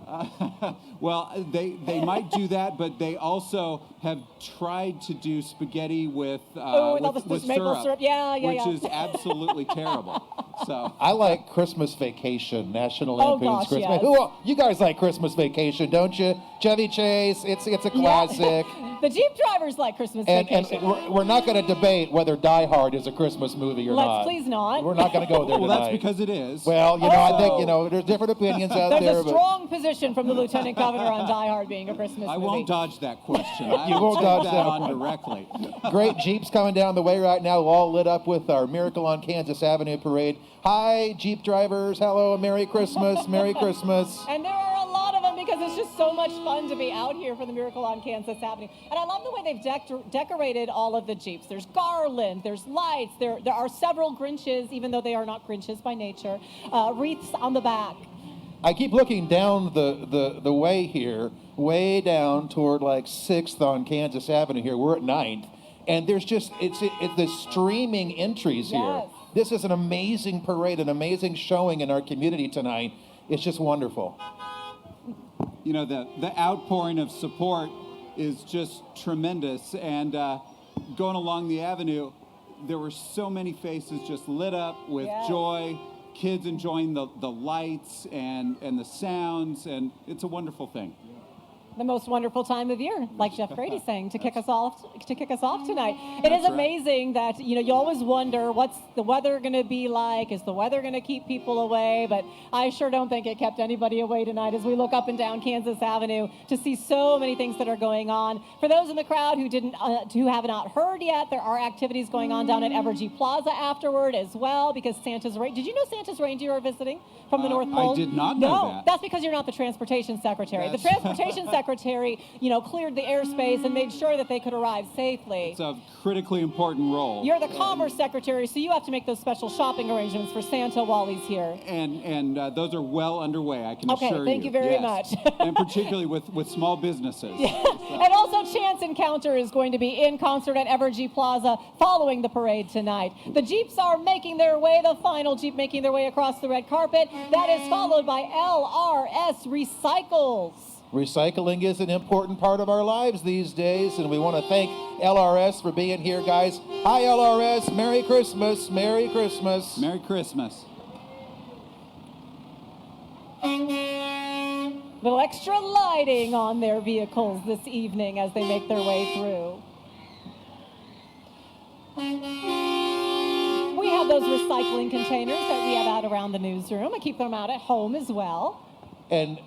Well, they might do that, but they also have tried to do spaghetti with maple syrup. Yeah. which is absolutely terrible. So I like Christmas Vacation, National Oh, Lampoon's gosh, Christmas. yes. You guys like Christmas Vacation, don't you? Chevy Chase, it's a classic. The Jeep drivers like Christmas And Vacation. we're not going to debate whether Die Hard is a Christmas movie or Let's not. please not. We're not going to go there well, tonight. that's because it is. Well, I think, there's different opinions out There's there. a strong position from the Lieutenant Governor on Die Hard being a Christmas I movie. won't dodge that question. I You will won't take dodge that that on one. directly. But great Jeeps coming down the way right now, all lit up with our Miracle on Kansas Avenue parade. Hi, Jeep drivers. Hello, Merry Christmas. Merry Christmas. And there are a lot of them because it's just so much fun to be out here for the Miracle on Kansas Avenue. And I love the way they've decorated all of the Jeeps. There's garland, there's lights, there are several Grinches, even though they are not Grinches by nature, wreaths on the back. I keep looking down the way here, way down toward like 6th on Kansas Avenue here. We're at 9th. And there's just, it's the streaming entries here. Yes. This is an amazing parade, an amazing showing in our community tonight. It's just wonderful. The outpouring of support is just tremendous. And going along the avenue, there were so many faces just lit up with joy, kids enjoying the lights and the sounds, and it's a wonderful thing. The most wonderful time of year, like Jeff Grady's saying, to kick us off tonight. It is amazing that you always wonder what's the weather going to be like. Is the weather going to keep people away? But I sure don't think it kept anybody away tonight as we look up and down Kansas Avenue to see so many things that are going on. For those in the crowd who have not heard yet, there are activities going on down at Evergy Plaza afterward as well, because Santa's reindeer. Did you know Santa's reindeer are visiting from the North Pole? I did not know that. That's because you're not the transportation secretary. The transportation secretary secretary, cleared the airspace and made sure that they could arrive safely. It's a critically important role. You're the commerce secretary, so you have to make those special shopping arrangements for Santa while he's here. And those are well underway, I can assure you. Okay, thank you very Yes. much. And particularly with small businesses. And also Chance Encounter is going to be in concert at Evergy Plaza following the parade tonight. The Jeeps are making their way, the final Jeep making their way across the red carpet. That is followed by LRS Recycles. Recycling is an important part of our lives these days, and we want to thank LRS for being here, guys. Hi, LRS. Merry Christmas. Merry Christmas. Merry Christmas. Little extra lighting on their vehicles this evening as they make their way through. We have those recycling containers that we have out around the newsroom. I keep them out at home as well. And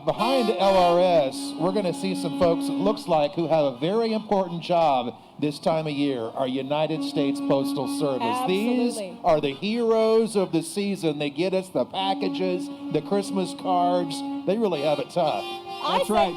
behind LRS, we're going to see some folks, it looks like, who have a very important job this time of year, our United States Postal Service. Absolutely. These are the heroes of the season. They get us the packages, the Christmas cards. They really have it tough. That's right.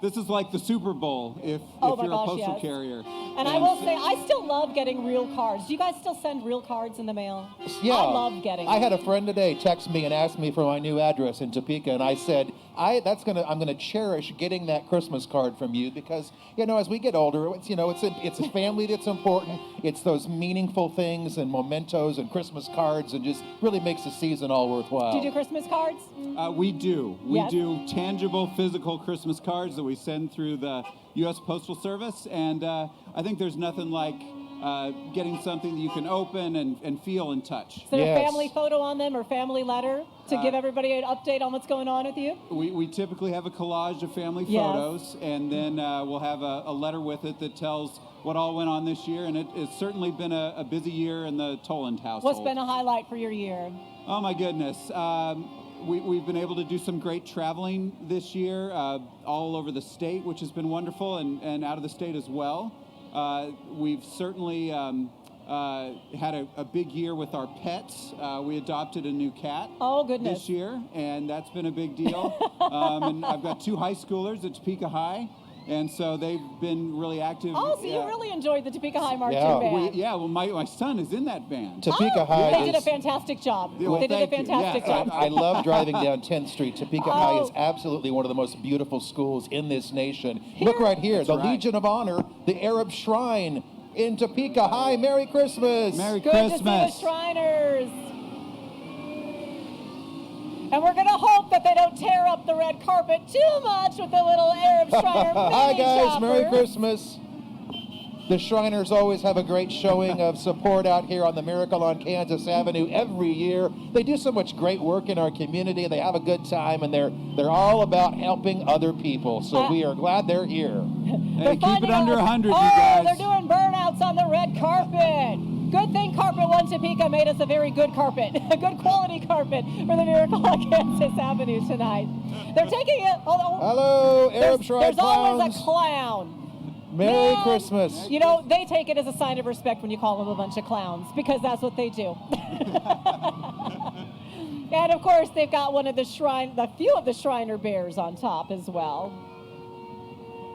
This is like the Super Bowl if Oh my you're a gosh, postal yes. carrier. And I will say, I still love getting real cards. Do you guys still send real cards in the mail? Yeah. I love getting I them. had a friend today text me and ask me for my new address in Topeka, and I said, I'm gonna cherish getting that Christmas card from you because, as we get older, it's a family that's important. It's those meaningful things and mementos and Christmas cards, and just really makes the season all worthwhile. Do you do Christmas cards? We do. We Yes. do tangible, physical Christmas cards that we send through the U.S. Postal Service, and I think there's nothing like getting something that you can open and feel and touch. Is there Yes. a family photo on them or family letter to give everybody an update on what's going on with you? We typically have a collage of family Yes. photos, and then we'll have a letter with it that tells what all went on this year, and it's certainly been a busy year in the Toland household. What's been a highlight for your year? Oh my goodness. We've been able to do some great traveling this year, all over the state, which has been wonderful, and out of the state as well. We've certainly had a big year with our pets. We adopted a new cat Oh, goodness. this year, and that's been a big deal. And I've got 2 high schoolers at Topeka High, and so they've been really active. Oh, so you really enjoyed the Topeka High Marching Yeah. Band. Well, my son is in that band. Topeka High They did a is... fantastic job. Yeah, well, They did a thank you. fantastic Yes, job. I love driving down 10th Street. Topeka High is Oh. absolutely one of the most beautiful schools in this nation. Look right here, the right. Legion of Honor, the Arab Shrine in Topeka High. Merry Christmas. Merry Good to see the Christmas. Shriners. And we're going to hope that they don't tear up the red carpet too much with the little Arab Shriner Hi, mini guys. Merry shoppers. Christmas. The Shriners always have a great showing of support out here on the Miracle on Kansas Avenue every year. They do so much great work in our community. They have a good time, and they're all about helping other people. So we are glad they're here. Hey, keep it Finding under us- 100, you Oh, guys. they're doing burnouts on the red carpet. Good thing Carpet One Topeka made us a very good carpet, a good quality carpet for the Miracle on Kansas Avenue tonight. They're taking it. Hello, Arab Shrine There's always clowns. a clown. Merry Man, Christmas. They take it as a sign of respect when you call them a bunch of clowns because that's what they do. And of course, they've got a few of the Shriner bears on top as well.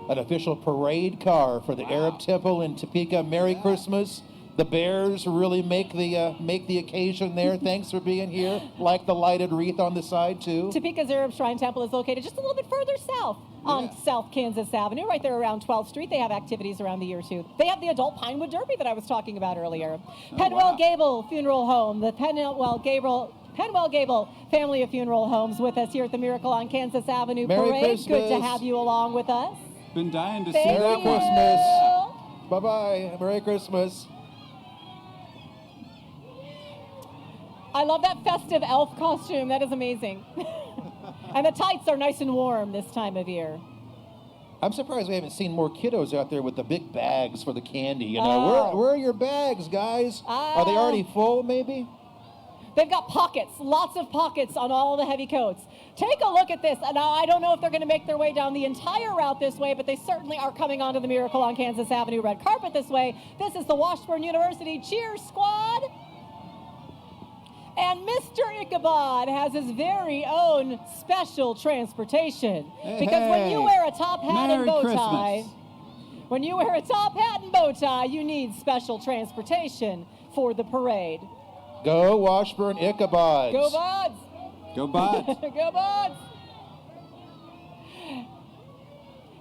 An official parade car for the Arab Temple in Topeka. Merry Christmas. The Bears really make the occasion there. Thanks for being here. Like the lighted wreath on the side, too. Topeka's Arab Shrine Temple is located just a little bit further south on South Kansas Avenue, right there around 12th Street. They have activities around the year, too. They have the adult Pinewood Derby that I was talking about earlier. Penwell Gable Funeral Home, the Penwell Gable family of funeral homes with us here at the Miracle on Kansas Avenue Merry Parade. Good to Christmas. have you along with us. Been dying to Thank see you. Merry that. Christmas. Bye-bye. Merry Christmas. I love that festive elf costume. That is amazing. And the tights are nice and warm this time of year. I'm surprised we haven't seen more kiddos out there with the big bags for the candy. Oh. Where are your bags, guys? Are they already full, maybe? They've got pockets, lots of pockets on all the heavy coats. Take a look at this. Now, I don't know if they're going to make their way down the entire route this way, but they certainly are coming onto the Miracle on Kansas Avenue red carpet this way. This is the Washburn University Cheer Squad. And And Mr. Ichabod has his very own special transportation. Because when you wear a top hat and Merry bow Christmas. tie, when you wear a top hat and bow tie, you need special transportation for the parade. Go Washburn Ichabods. Go Bods! Go Bods. Go Bods!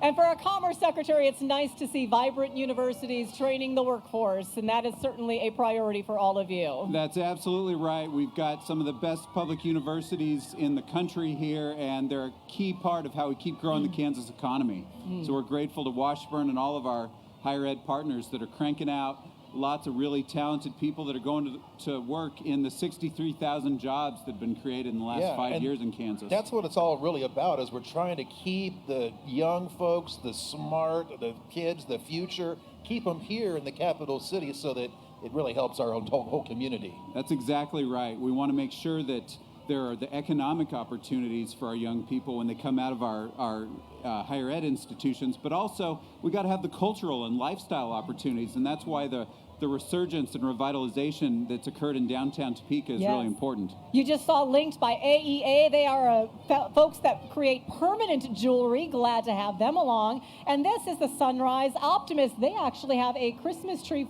And for our Commerce Secretary, it's nice to see vibrant universities training the workforce, and that is certainly a priority for all of you. That's absolutely right. We've got some of the best public universities in the country here, and they're a key part of how we keep growing the Kansas economy. So we're grateful to Washburn and all of our higher ed partners that are cranking out lots of really talented people that are going to work in the 63,000 jobs that have been created in the last 5 years in Kansas. That's what it's all really about, is we're trying to keep the young folks, the smart, the kids, the future, keep them here in the capital city so that it really helps our whole community. That's exactly right. We want to make sure that there are the economic opportunities for our young people when they come out of our higher ed institutions, but also we got to have the cultural and lifestyle opportunities, and that's why the resurgence and revitalization that's occurred in downtown Topeka is really important. You just saw linked by AEA. They are folks that create permanent jewelry. Glad to have them along. And this is the Sunrise Optimist. They actually have a Christmas tree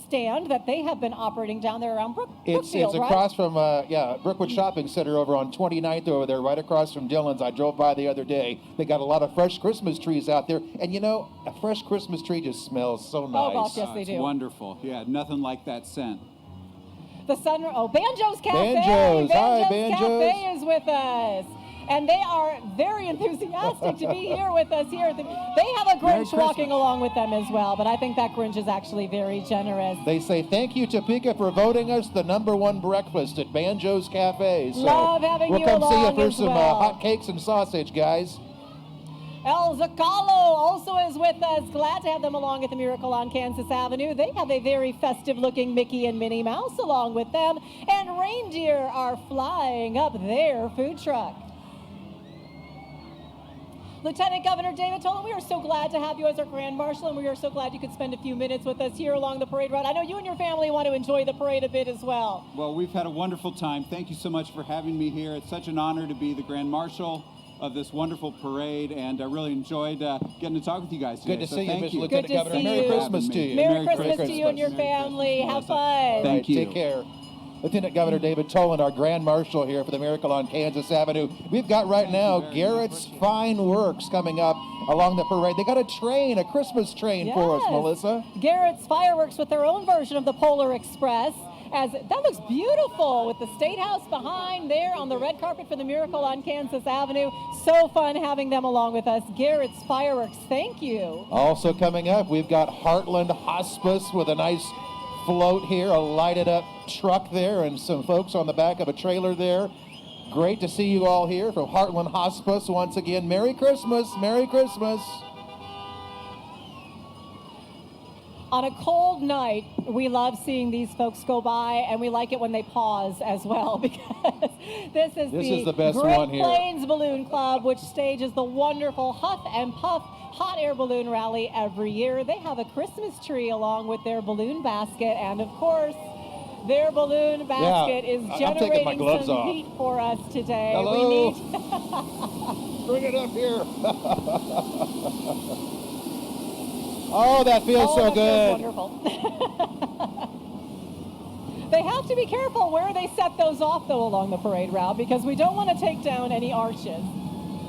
stand that they have been operating down there around Brookfield, It's across from Brookwood Shopping Center over on 29th over there, right across from Dillon's. I drove by the other day. They got a lot of fresh Christmas trees out there. And you know, a fresh Christmas tree just smells so nice. Oh, gosh, yes, they It's do. wonderful. Yeah, nothing like that scent. The Banjo's Cafe. Banjo's. Hi, Banjo's Banjo's. Cafe is with us. And they are very enthusiastic to be here with us here. They have a Merry Grinch walking Christmas. along with them as well, but I think that Grinch is actually very generous. They say, thank you, Topeka, for voting us the #1 breakfast at Banjo's Cafe. So Love having we'll you come see you along for as some well. hot cakes and sausage, guys. El Zacalo also is with us. Glad to have them along at the Miracle on Kansas Avenue. They have a very festive-looking Mickey and Minnie Mouse along with them. And reindeer are flying up their food truck. Lieutenant Governor David Tolan, we are so glad to have you as our Grand Marshal, and we are so glad you could spend a few minutes with us here along the parade route. I know you and your family want to enjoy the parade a bit as well. Well, we've had a wonderful time. Thank you so much for having me here. It's such an honor to be the Grand Marshal of this wonderful parade, and I really enjoyed getting to talk with you guys today. Good to So see you, thank Mr. Good Lieutenant to Governor. see Merry you. Christmas to you. Merry Christmas to you and your Merry family. Have fun. Thank All right, you. Take care. Lieutenant Governor David Tolan, our Grand Marshal here for the Miracle on Kansas Avenue. We've got right now Garrett's Fine Works coming up along the parade. They got a train, a Christmas train for us, Yes. Melissa. Garrett's Fireworks with their own version of the Polar Express. That looks beautiful with the State House behind there on the red carpet for the Miracle on Kansas Avenue. So fun having them along with us. Garrett's Fireworks, thank you. Also coming up, we've got Heartland Hospice with a nice float here, a lighted up truck there, and some folks on the back of a trailer there. Great to see you all here from Heartland Hospice once again. Merry Christmas, Merry Christmas. On a cold night, we love seeing these folks go by, and we like it when they pause as well, because this is the best Great one here. Plains Balloon Club, which stages the wonderful Huff and Puff Hot Air Balloon Rally every year. They have a Christmas tree along with their balloon basket, and of course, their balloon basket is I'm taking my generating gloves some off. heat for us today. Hello. We need Bring it up here. Oh, that feels so that good. feels wonderful. They have to be careful where they set those off, though, along the parade route, because we don't want to take down any arches.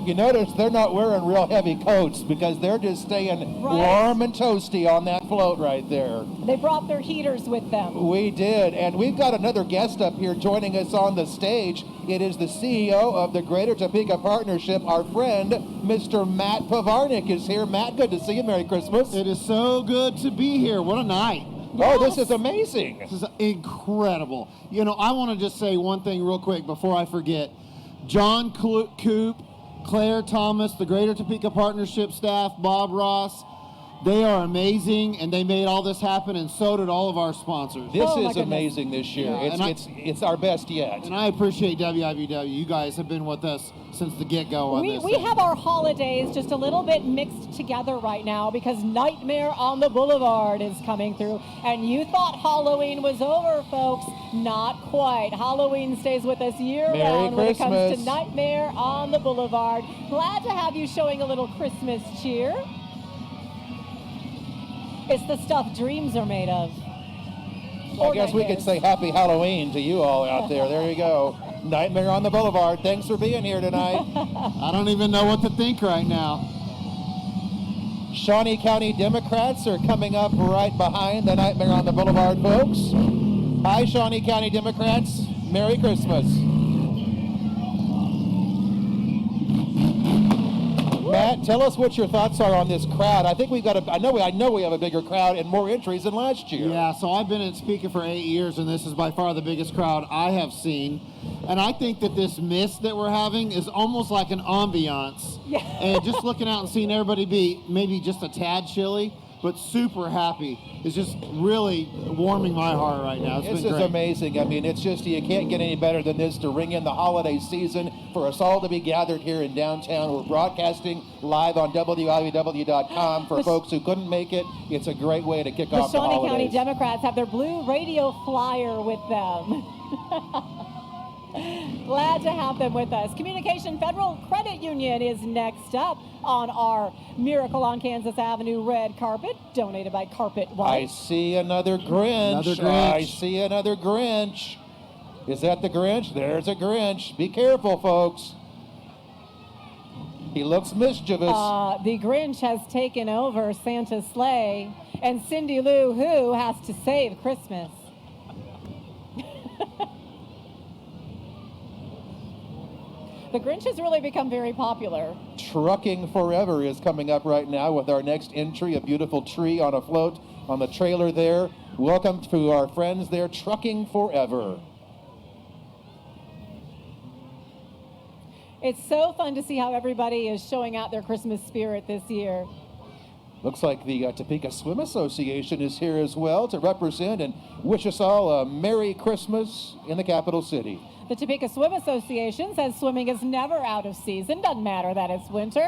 You notice they're not wearing real heavy coats because they're just staying Right. warm and toasty on that float right there. They brought their heaters with them. We did, and we've got another guest up here joining us on the stage. It is the CEO of the Greater Topeka Partnership, our friend, Mr. Matt Pavarnik is here. Matt, good to see you. Merry Christmas. It is so good to be here. What a night. Oh, this is amazing. This is incredible. You know, I want to just say one thing real quick before I forget. John Coop, Claire Thomas, the Greater Topeka Partnership staff, Bob Ross, They are amazing, and they made all this happen, and so did all of our sponsors. This Oh, my is goodness. amazing this year. Yeah, and It's our best yet. And I appreciate WIBW. You guys have been with us since the get-go on this. We have our holidays just a little bit mixed together right now because Nightmare on the Boulevard is coming through. And you thought Halloween was over, folks. Not quite. Halloween stays with us year-round when it comes to Christmas. Nightmare on the Boulevard. Glad to have you showing a little Christmas cheer. It's the stuff dreams are made of. I guess we could say Happy Halloween to you all out there. There you go. Nightmare on the Boulevard. Thanks for being here tonight. I don't even know what to think right now. Shawnee County Democrats are coming up right behind the Nightmare on the Boulevard folks. Hi, Shawnee County Democrats. Merry Christmas. Matt, tell us what your thoughts are on this crowd. I think we've got I know we have a bigger crowd and more entries than last year. Yeah, so I've been in speaking for 8 years, and this is by far the biggest crowd I have seen. And I think that this mist that we're having is almost like an ambiance. Yeah. And just looking out and seeing everybody be maybe just a tad chilly, but super happy is just really warming my heart right now. This been is great. amazing. I mean, it's just, you can't get any better than this to ring in the holiday season for us all to be gathered here in downtown. We're broadcasting live on WIBW.com for folks who couldn't make it. It's a great way to kick The off the Shawnee County holidays. Democrats have their blue radio flyer with them. Glad to have them with us. Communication Federal Credit Union is next up on our Miracle on Kansas Avenue red carpet, donated by Carpet I White. see another Grinch. Another Grinch. I see another Grinch. Is that the Grinch? There's a Grinch. Be careful, folks. He looks mischievous. The Grinch has taken over Santa's sleigh, and Cindy Lou Who has to save Christmas. The Grinch has really become very popular. Trucking Forever is coming up right now with our next entry, a beautiful tree on a float on the trailer there. Welcome to our friends there, Trucking Forever. It's so fun to see how everybody is showing out their Christmas spirit this year. Looks like the Topeka Swim Association is here as well to represent and wish us all a Merry Christmas in the capital city. The Topeka Swim Association says swimming is never out of season. Doesn't matter that it's winter.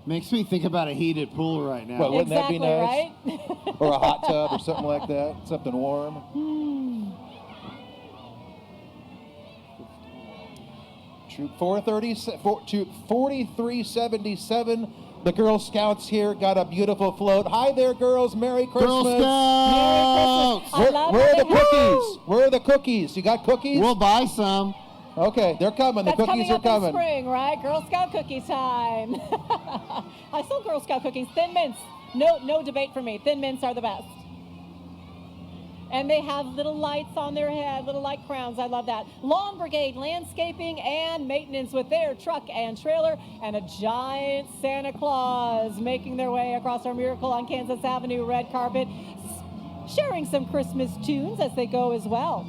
Makes me think about a heated pool right now. Well, wouldn't Exactly, that be nice? right? Or a hot tub or something like that, something warm. Troop 4377. The Girl Scouts here got a beautiful float. Hi there, girls. Merry Christmas. Girl Scouts! I love Where are it. the cookies? Where are the cookies? You got cookies? We'll buy some. Okay, they're coming. That's the cookies coming are up in coming. spring, right? Girl Scout cookie time. I still Girl Scout cookies. Thin mints. No debate for me. Thin mints are the best. And they have little lights on their head, little light crowns. I love that. Lawn Brigade Landscaping and Maintenance with their truck and trailer, and a giant Santa Claus making their way across our Miracle on Kansas Avenue red carpet, sharing some Christmas tunes as they go as well.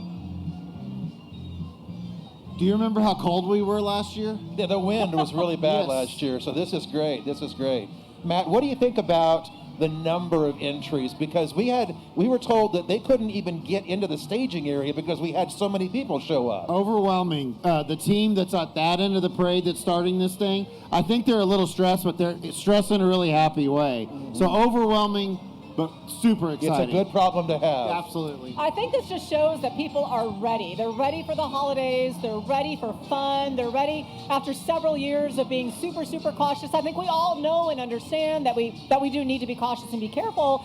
Do you remember how cold we were last year? Yeah, the wind was really bad Yes. last year, so this is great. This is great. Matt, what do you think about the number of entries? Because we were told that they couldn't even get into the staging area because we had so many people show up. Overwhelming. The team that's at that end of the parade that's starting this thing, I think they're a little stressed, but they're stressed in a really happy way. So overwhelming, but super It's a exciting. good problem to have. Absolutely. I think this just shows that people are ready. They're ready for the holidays. They're ready for fun. They're ready after several years of being super, super cautious. I think we all know and understand that we do need to be cautious and be careful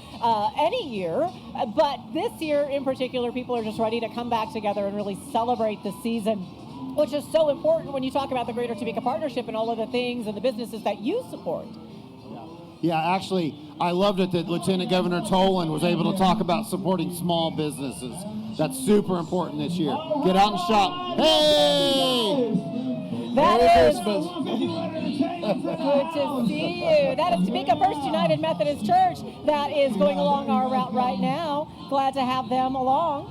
any year. But this year in particular, people are just ready to come back together and really celebrate the season, which is so important when you talk about the Greater Topeka Partnership and all of the things and the businesses that you support. Yeah, actually, I loved it that Lieutenant Governor Tolan was able to talk about supporting small businesses. That's super important this year. Get out and shop. Hey! That Merry is Christmas. good to see you. That is Topeka First United Methodist Church that is going along our route right now. Glad to have them along.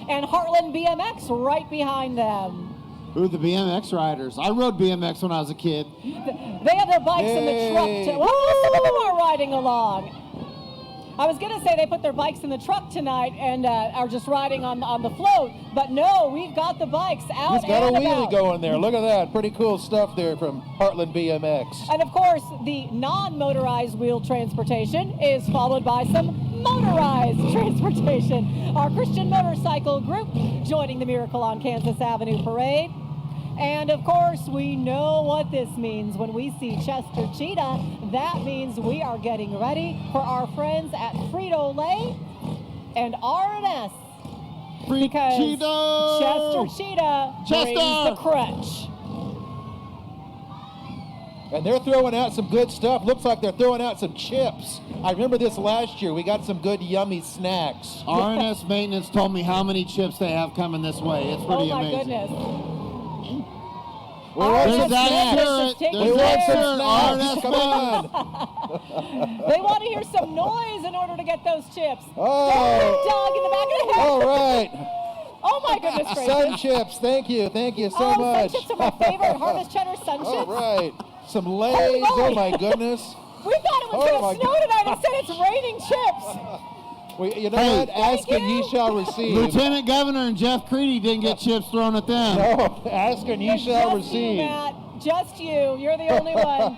And Heartland BMX right behind them. Ooh, the BMX riders. I rode BMX when I was a kid. They have their bikes in the truck too. Well, some of them are riding along. I was going to say they put their bikes in the truck tonight and are just riding on the float, but no, we've got the bikes out He's got a and wheelie about. going there. Look at that. Pretty cool stuff there from Heartland BMX. And of course, the non-motorized wheel transportation is followed by some motorized transportation. Our Christian motorcycle group joining the Miracle on Kansas Avenue parade. And of course, we know what this means when we see Chester Cheetah. That means we are getting ready for our friends at Frito-Lay and R&S. Because Chester Cheetah brings the crunch. And they're throwing out some good stuff. Looks like they're throwing out some chips. I remember this last year. We got some good, yummy snacks. R&S Maintenance told me how many chips they have coming this way. It's pretty Oh my amazing. goodness. We want some There's that snacks. shirt. We There's want that some shirt. snacks. R&S Come on. They want to hear some noise in order to get those chips. Oh. Dog in the back of the head. All right. Oh my goodness gracious. Sun chips. Thank you. Thank you so Oh, much. sun chips are my favorite. Harvest cheddar sun chips. All right. Some Lays. Holy Oh, moly. my goodness. We thought it was Oh, going my to snow tonight. Instead, it's raining chips. You know Hey, what? Ask and ye shall receive. Lieutenant Governor and Jeff Creedy didn't get chips thrown at them. No, ask and ye It's shall just you, receive. Matt. Just you. You're the only one.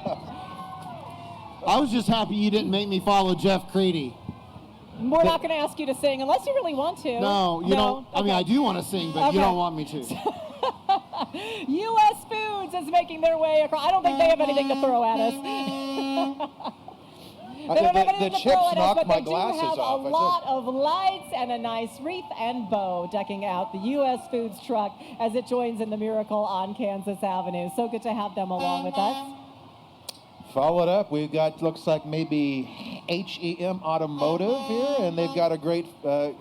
I was just happy you didn't make me follow Jeff Creedy. We're not going to ask you to sing unless you really want to. No, you don't. I mean, Okay. I do want to sing, but Okay. you don't want me to. U.S. Foods is making their way across. I don't think they have anything to throw at us. They don't have anything the to throw chips at us, knocked but my they do glasses have off. a lot of lights and a nice wreath and bow decking out the U.S. Foods truck as it joins in the Miracle on Kansas Avenue. So good to have them along with us. Followed up, we've got, looks like maybe HEM Automotive here, and they've got a great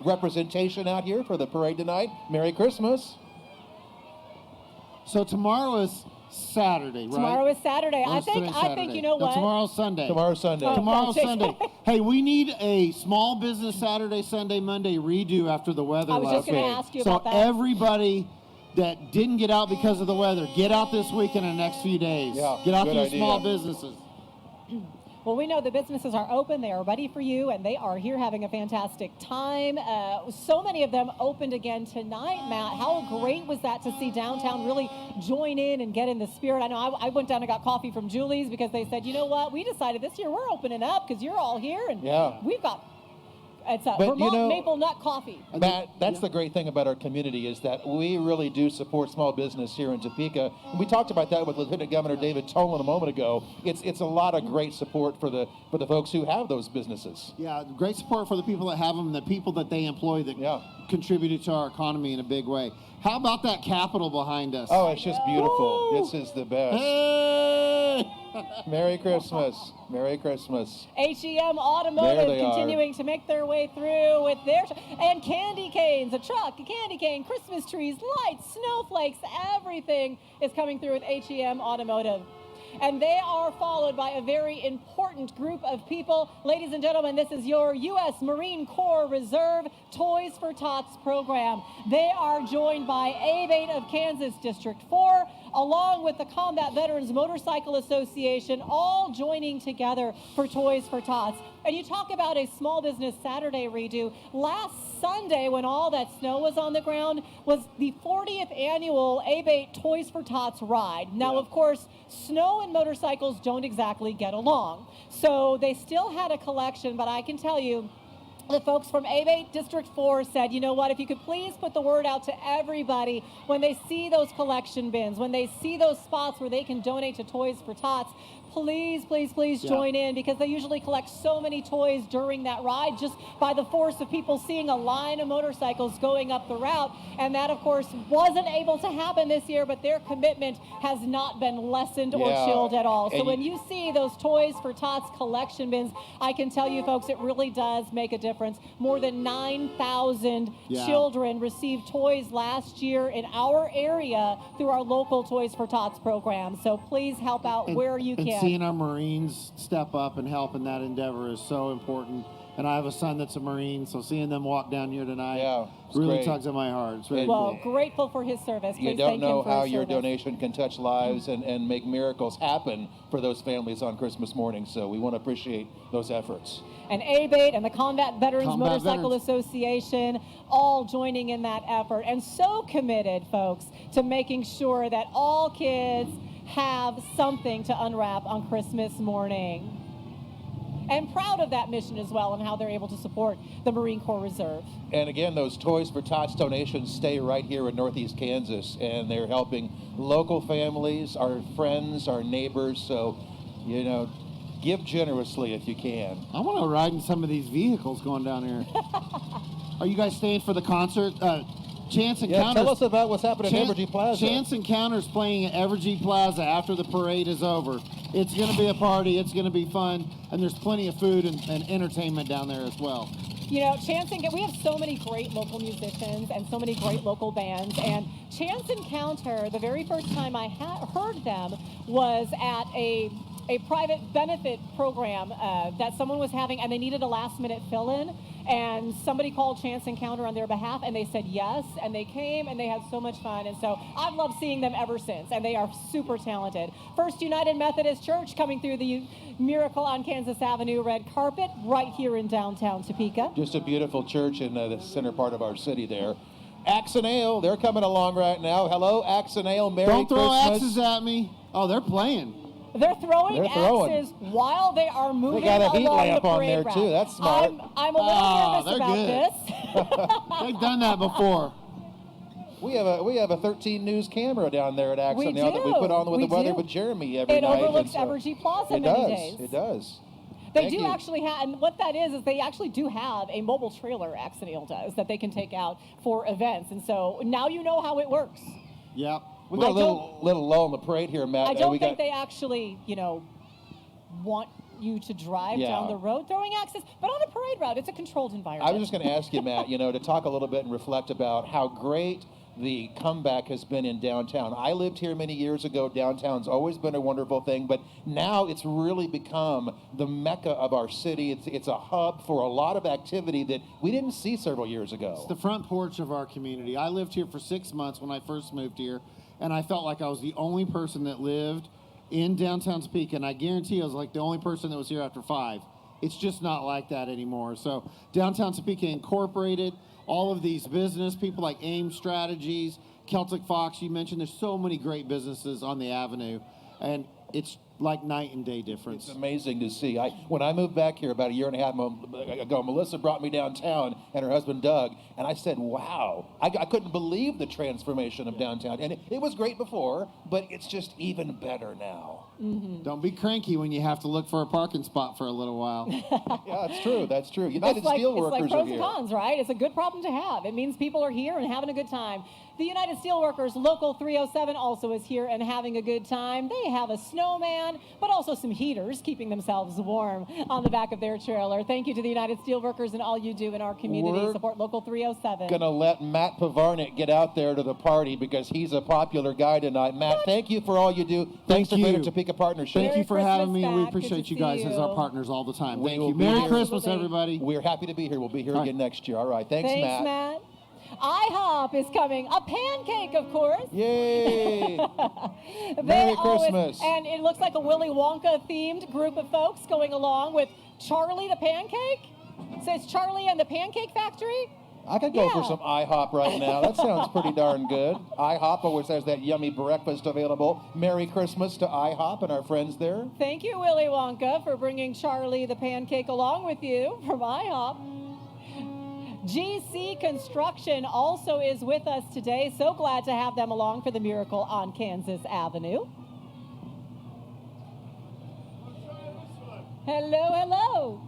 representation out here for the parade tonight. Merry Christmas. So tomorrow is Saturday, right? Tomorrow is Saturday. Or I is today think Saturday? you know No, what? tomorrow's Sunday. Tomorrow's Sunday. Oh. Tomorrow's Jason. Sunday. Hey, we need a small business Saturday, Sunday, Monday redo after the weather I was last just gonna week. ask you so about that. everybody that didn't get out because of the weather, get out this week in the next few days. Yeah, get out good to your idea. small businesses. Well, we know the businesses are open, they are ready for you, and they are here having a fantastic time. So many of them opened again tonight, Matt. How great was that to see downtown really join in and get in the spirit? I know I went down and got coffee from Julie's because they said, you know what, we decided this year we're opening up because you're all here, and Yeah. we've got, it's a But, you Vermont know, maple nut coffee. Matt, that's the great thing about our community is that we really do support small business here in Topeka. And we talked about that with Lieutenant Governor David Tolan a moment ago. It's a lot of great support for the folks who have those businesses. Yeah, great support for the people that have them and the people that they employ that Yeah. contributed to our economy in a big way. How about that Capitol behind us? Oh, it's just beautiful. Woo! This is the best. Hey! Merry Christmas. Merry Christmas. HEM There Automotive they are. continuing to make their way through with their and candy canes, a truck, a candy cane, Christmas trees, lights, snowflakes, everything is coming through with HEM Automotive. And they are followed by a very important group of people. Ladies and gentlemen, this is your U.S. Marine Corps Reserve Toys for Tots program. They are joined by A-8 of Kansas District 4, along with the Combat Veterans Motorcycle Association, all joining together for Toys for Tots. And you talk about a small business Saturday redo. Last Sunday, when all that snow was on the ground, was the 40th annual A-8 Toys for Tots ride. Now, of course, snow and motorcycles don't exactly get along. So they still had a collection, but I can tell you, the folks from A-8 District 4 said, you know what, if you could please put the word out to everybody when they see those collection bins, when they see those spots where they can donate to Toys for Tots, please, please, please join in, because they usually collect so many toys during that ride just by the force of people seeing a line of motorcycles going up the route. And that, of course, wasn't able to happen this year, but their commitment has not been lessened or Yeah. chilled at all. So And when you see those Toys for Tots collection bins, I can tell you, folks, it really does make a difference. More than 9,000 children received toys last year in our area through our local Toys for Tots program. So please help out where you And can. seeing our Marines step up and help in that endeavor is so important. and I have a son that's a Marine, so seeing them walk down here tonight it's really great. tugs at my heart. It's very Well, cool. grateful for his service. You Please don't thank him know for how his your service. donation can touch lives and make miracles happen for those families on Christmas morning. So we want to appreciate those efforts. And ABATE and the Combat Veterans Combat Motorcycle Veterans. Association all joining in that effort, and so committed, folks, to making sure that all kids have something to unwrap on Christmas morning. And proud of that mission as well and how they're able to support the Marine Corps Reserve. And again, those Toys for Tots donations stay right here in Northeast Kansas, and they're helping local families, our friends, our neighbors. So, you know, give generously if you can. I want to ride in some of these vehicles going down here. Are you guys staying for the concert? Chance Encounters. Yeah, tell us about what's happening at Evergy Plaza. Chance Encounters playing at Evergy Plaza after the parade is over. It's going to be a party. It's going to be fun. And there's plenty of food and entertainment down there as well. You know, we have so many great local musicians and so many great local bands. And Chance Encounter, the very first time I heard them was at a private benefit program that someone was having, and they needed a last-minute fill-in. And somebody called Chance Encounter on their behalf, and they said yes, and they came, and they had so much fun. And so I've loved seeing them ever since, and they are super talented. First United Methodist Church coming through the Miracle on Kansas Avenue red carpet right here in downtown Topeka. Just a beautiful church in the center part of our city there. Axe and Ale, they're coming along right now. Hello, Axe and Ale, Merry Don't throw Christmas. axes at me. Oh, they're playing. They're throwing axes while they are moving They got a heat along lamp the on parade there, route. too. That's smart. I'm a little nervous they're about good. this. They've done that before. We have a 13 News camera down there at Axe We and Ale that we do. put on with We the weather do. with Jeremy every It night. overlooks and so Evergy Plaza it many does. days. It does. They Thank do you. actually have, and what that is they actually do have a mobile trailer, Axe and Ale does, that they can take out for events. And so now you know how it works. Yep. We got I a little lull in the parade here, Matt. I don't we think got, they actually, want you to drive Yeah. down the road throwing axes, but on a parade route, it's a controlled environment. I was just going to ask you, Matt, to talk a little bit and reflect about how great the comeback has been in downtown. I lived here many years ago. Downtown's always been a wonderful thing, but now it's really become the mecca of our city. It's a hub for a lot of activity that we didn't see several years ago. It's the front porch of our community. I lived here for 6 months when I first moved here, and I felt like I was the only person that lived in downtown Topeka, and I guarantee I was like the only person that was here after 5. It's just not like that anymore. So downtown Topeka Incorporated, all of these business people like AIM Strategies, Celtic Fox, you mentioned, there's so many great businesses on the avenue, and it's like night and day difference. It's amazing to see. When I moved back here about a year and a half ago, Melissa brought me downtown and her husband Doug, and I said, wow, I couldn't believe the transformation of downtown. And it was great before, but it's just even better now. Mm-hmm. Don't be cranky when you have to look for a parking spot for a little while. Yeah, that's true. That's true. United It's like Steelworkers pros are and here. cons, right? It's a good problem to have. It means people are here and having a good time. The United Steelworkers Local 307 also is here and having a good time. They have a snowman, but also some heaters keeping themselves warm on the back of their trailer. Thank you to the United Steelworkers and all you do in our community. We're Support Local 307. Gonna let Matt Pavarnik get out there to the party because he's a popular guy tonight. Matt, thank you for all you do. Thanks for you. Greater Topeka Partnership. Thank you for having Christmas me. back. We Good appreciate to you guys see as our you. partners all the time. We Thank will you. be Merry here. Christmas, Absolutely. everybody. We're happy to be here. We'll be here All again next year. All right. Thanks, Thanks, Matt. IHOP is coming. A pancake, of course. Yay! They Merry always- Christmas. And it looks like a Willy Wonka themed group of folks going along with Charlie the Pancake. Says Charlie and the Pancake Factory. I could go for Yeah. some IHOP right now. That sounds pretty darn good. IHOP always has that yummy breakfast available. Merry Christmas to IHOP and our friends there. Thank you, Willy Wonka, for bringing Charlie the Pancake along with you from IHOP. GC Construction also is with us today. So glad to have them along for the Miracle on Kansas Avenue. Hello, hello.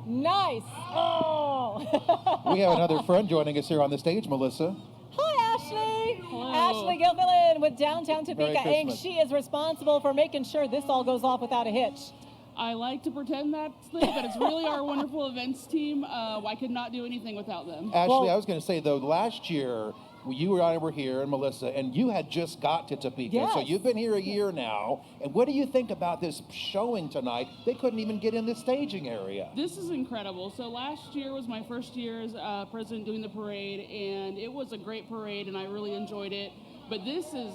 Nice. Oh. We have another friend joining us here on the stage, Melissa. Hi, Ashley. Ashley Gilfillan with Downtown Topeka, and Christmas. she is responsible for making sure this all goes off without a hitch. I like to pretend that's it, but it's really our wonderful events team. I could not do anything without them. Ashley, Well- I was going to say, though, last year, you and I were here, and Melissa, and you had just got to Topeka. So Yes. you've been here a year now. And what do you think about this showing tonight? They couldn't even get in the staging area. This is incredible. So last year was my first year as president doing the parade, and it was a great parade, and I really enjoyed it. But this is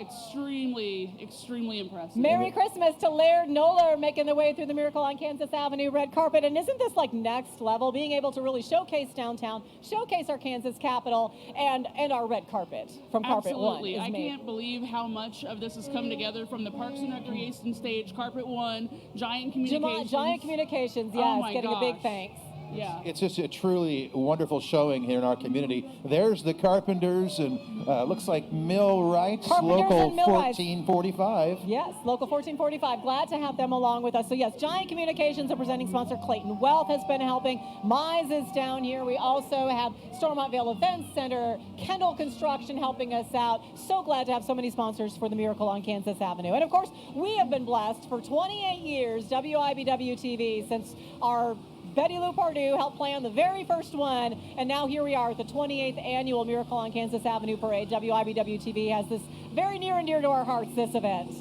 extremely impressive. Merry Christmas to Laird Noller making their way through the Miracle on Kansas Avenue red carpet. And isn't this like next level, being able to really showcase downtown, showcase our Kansas capital, and our red carpet from Carpet Absolutely. One? I can't believe how much of this has come together from the Parks and Recreation stage, Carpet One, Giant Communications. Giant Communications, yes, Oh my getting a big gosh. thanks. Yeah. It's just a truly wonderful showing here in our community. There's the Carpenters and looks like Millwrights, Carpenters local and Millwrights. 1445. Yes, Local 1445. Glad to have them along with us. So yes, Giant Communications, a presenting sponsor. Clayton Wealth has been helping. Mize is down here. We also have Stormontvale Events Center, Kendall Construction helping us out. So glad to have so many sponsors for the Miracle on Kansas Avenue. And of course, we have been blessed for 28 years, WIBW TV, since our Betty Lou Pardue helped plan the very first one, and now here we are at the 28th annual Miracle on Kansas Avenue Parade. WIBW TV has this very near and dear to our hearts, this event.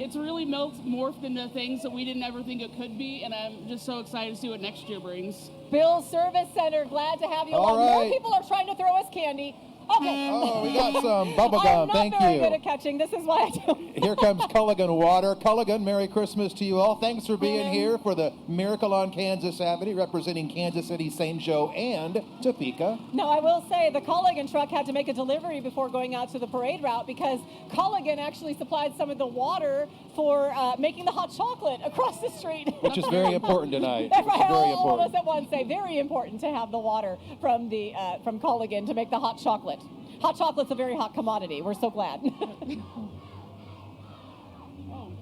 It's really morphed into things that we didn't ever think it could be, and I'm just so excited to see what next year brings. Bill Service Center, glad to have you All along. More right. people are trying to throw us candy. Okay. Oh, we got some bubble I'm gum. not Thank very you. good at catching. This is why I don't. Here comes Culligan Water. Culligan, Merry Christmas to you all. Thanks for being Hello. here for the Miracle on Kansas Avenue, representing Kansas City, St. Joe, and Topeka. Now, I will say the Culligan truck had to make a delivery before going out to the parade route because Culligan actually supplied some of the water for making the hot chocolate across the street. Which is very important tonight. That's Which right. is very All of us important. at once say very important to have the water from the from Culligan to make the hot chocolate. Hot chocolate's a very hot commodity. We're so glad. Oh.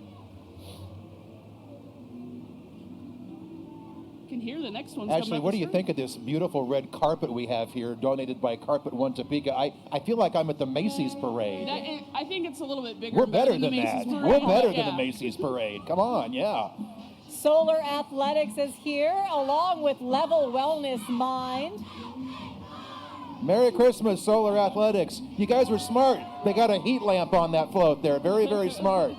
Can hear the next one's Actually, coming up what do the you street. think of this beautiful red carpet we have here, donated by Carpet One Topeka? I feel like I'm at the Macy's parade. I think it's a little bit bigger. We're and better better than the that. Macy's We're parade, better but than yeah. the Macy's parade. Come on, yeah. Solar Athletics is here, along with Level Wellness Mind. Merry Christmas, Solar Athletics. You guys were smart. They got a heat lamp on that float there. Very, very smart.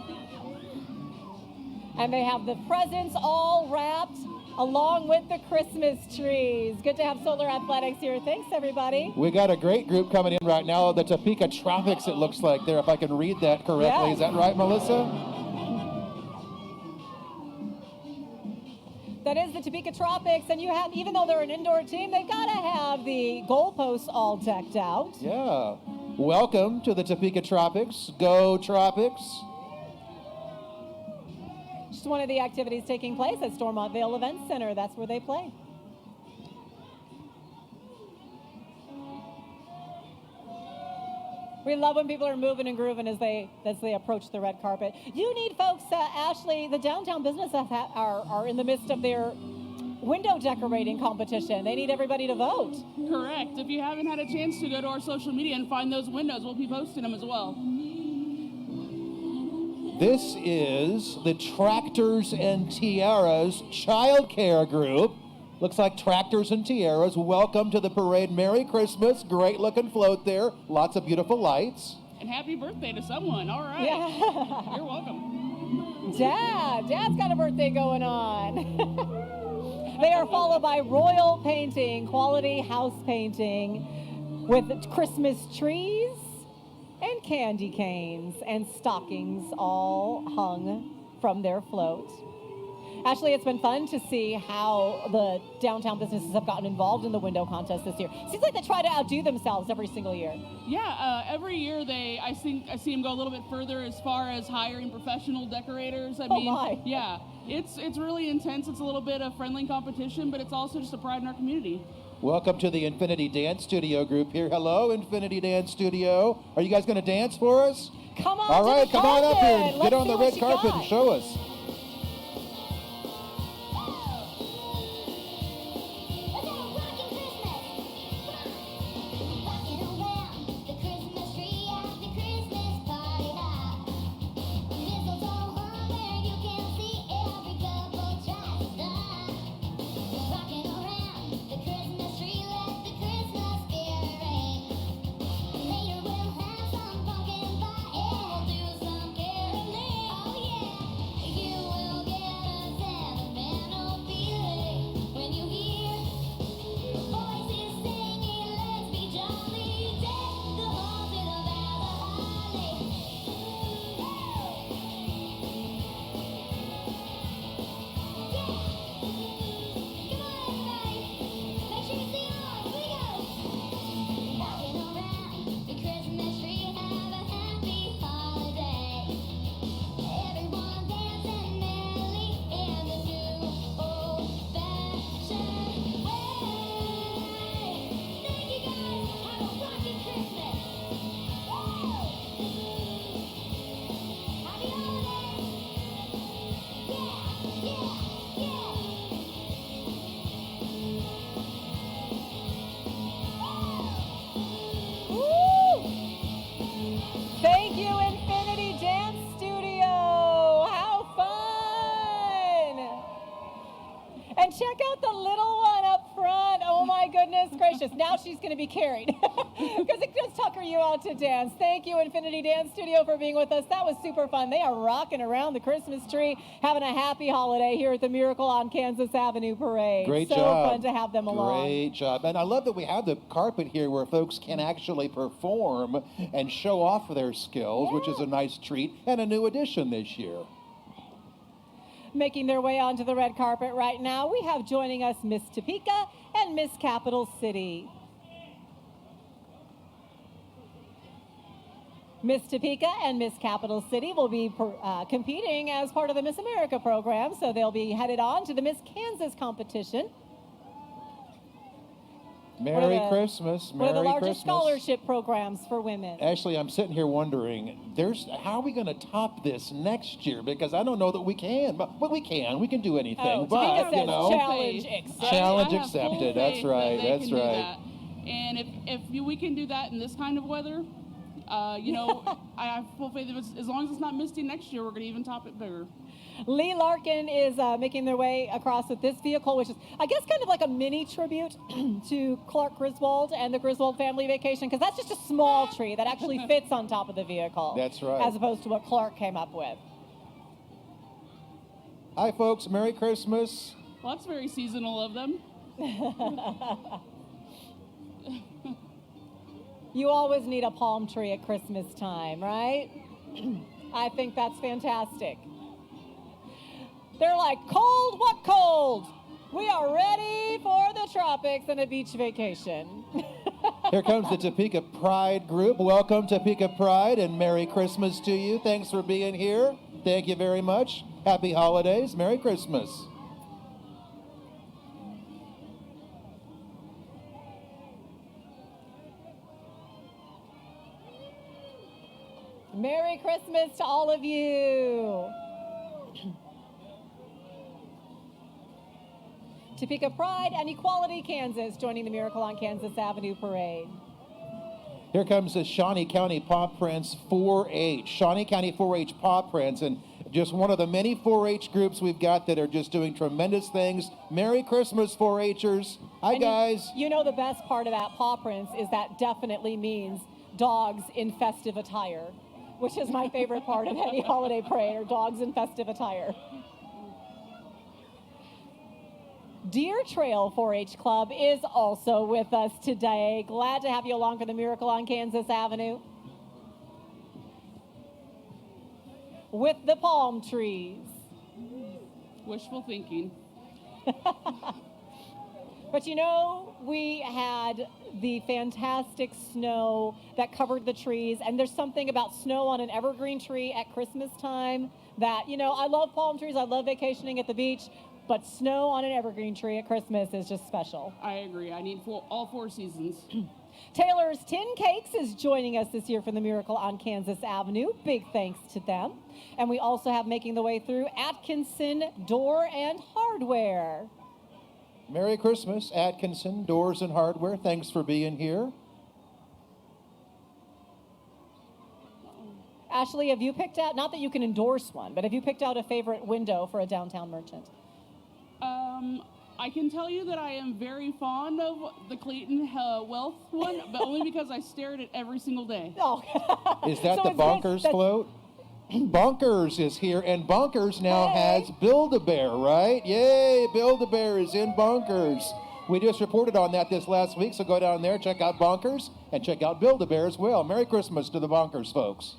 And they have the presents all wrapped along with the Christmas trees. Good to have Solar Athletics here. Thanks, everybody. We got a great group coming in right now. The Topeka Tropics, it looks like there, if I can read that correctly. Yes. Is that right, Melissa? That is the Topeka Tropics, and you have, even though they're an indoor team, they've got to have the goalposts all decked out. Yeah. Welcome to the Topeka Tropics. Go Tropics. Just one of the activities taking place at Stormontvale Events Center. That's where they play. We love when people are moving and grooving as they approach the red carpet. You need folks, Ashley, the downtown businesses are in the midst of their window decorating competition. They need everybody to vote. Correct. If you haven't had a chance to go to our social media and find those windows, we'll be posting them as well. This is the Tractors and Tiaras Child Care Group. Looks like Tractors and Tiaras. Welcome to the parade. Merry Christmas. Great looking float there. Lots of beautiful lights. And happy birthday to someone. All right. Yeah. You're welcome. Dad's got a birthday going on. They are followed by Royal Painting, quality house painting with Christmas trees and candy canes and stockings all hung from their float. Ashley, it's been fun to see how the downtown businesses have gotten involved in the window contest this year. Seems like they try to outdo themselves every single year. Yeah, every year I see them go a little bit further as far as hiring professional decorators. I mean, my. yeah, it's really intense. It's a little bit of friendly competition, but it's also just a pride in our community. Welcome to the Infinity Dance Studio group here. Hello, Infinity Dance Studio. Are you guys going to dance for us? Come on, All to right, the come on up here carpet. and Let's get on see the what red you carpet got. and show us. goodness gracious. Now she's going to be carried. Because it does Tucker you out to dance. Thank you, Infinity Dance Studio, for being with us. That was super fun. They are rocking around the Christmas tree, having a happy holiday here at the Miracle on Kansas Avenue Parade. Great so job. Fun to have them along. Great job. And I love that we have the carpet here where folks can actually perform and show off their skills, which is a nice treat and a new addition this year. Making their way onto the red carpet right now, we have joining us Miss Topeka and Miss Capital City. Miss Topeka and Miss Capital City will be competing as part of the Miss America program, so they'll be headed on to the Miss Kansas competition. Merry Christmas. One of the Merry largest Christmas. scholarship programs for women. Actually, I'm sitting here wondering, how are we going to top this next year? Because I don't know that we can, but we can. We can do anything. Topeka But, says you know, challenge accepted. challenge I have full accepted. That's faith right. that they That's can do right. that. And if we can do that in this kind of weather, you know, I have full faith that as long as it's not misty next year, we're going to even top it bigger. Lee Larkin is making their way across with this vehicle, which is, I guess, kind of like a mini tribute to Clark Griswold and the Griswold family vacation, because that's just a small tree that actually fits on top of the vehicle. That's right. As opposed to what Clark came up with. Hi, folks. Merry Christmas. Well, that's very seasonal of them. You always need a palm tree at Christmas time, right? I think that's fantastic. They're like, cold? What cold? We are ready for the tropics and a beach vacation. Here comes the Topeka Pride group. Welcome, Topeka Pride, and Merry Christmas to you. Thanks for being here. Thank you very much. Happy holidays. Merry Christmas. Merry Christmas to all of you. Topeka Pride and Equality Kansas joining the Miracle on Kansas Avenue Parade. Here comes the Shawnee County Paw Prints 4-H. Shawnee County 4-H Paw Prints, and just one of the many 4-H groups we've got that are just doing tremendous things. Merry Christmas, 4-Hers. Hi, And guys. You know the best part of that paw prints is that definitely means dogs in festive attire, which is my favorite part of any holiday parade, or dogs in festive attire. Deer Trail 4-H Club is also with us today. Glad to have you along for the Miracle on Kansas Avenue. With the palm trees. Wishful thinking. But you know, we had the fantastic snow that covered the trees, and there's something about snow on an evergreen tree at Christmas time that, you know, I love palm trees, I love vacationing at the beach, but snow on an evergreen tree at Christmas is just special. I agree. I need all four seasons. Taylor's Tin Cakes is joining us this year from the Miracle on Kansas Avenue. Big thanks to them. And we also have making the way through Atkinson Door and Hardware. Merry Christmas, Atkinson Doors and Hardware. Thanks for being here. Ashley, have you picked out, not that you can endorse one, but have you picked out a favorite window for a downtown merchant? I can tell you that I am very fond of the Clayton Wealth one, but only because I stare at it every single day. Oh. Is that So the it's Bonkers that- float? Bonkers is here, and Bonkers now Hey. has Build-A-Bear, right? Yay, Build-A-Bear is in Bonkers. We just reported on that this last week, so go down there, check out Bonkers, and check out Build-A-Bear as well. Merry Christmas to the Bonkers folks.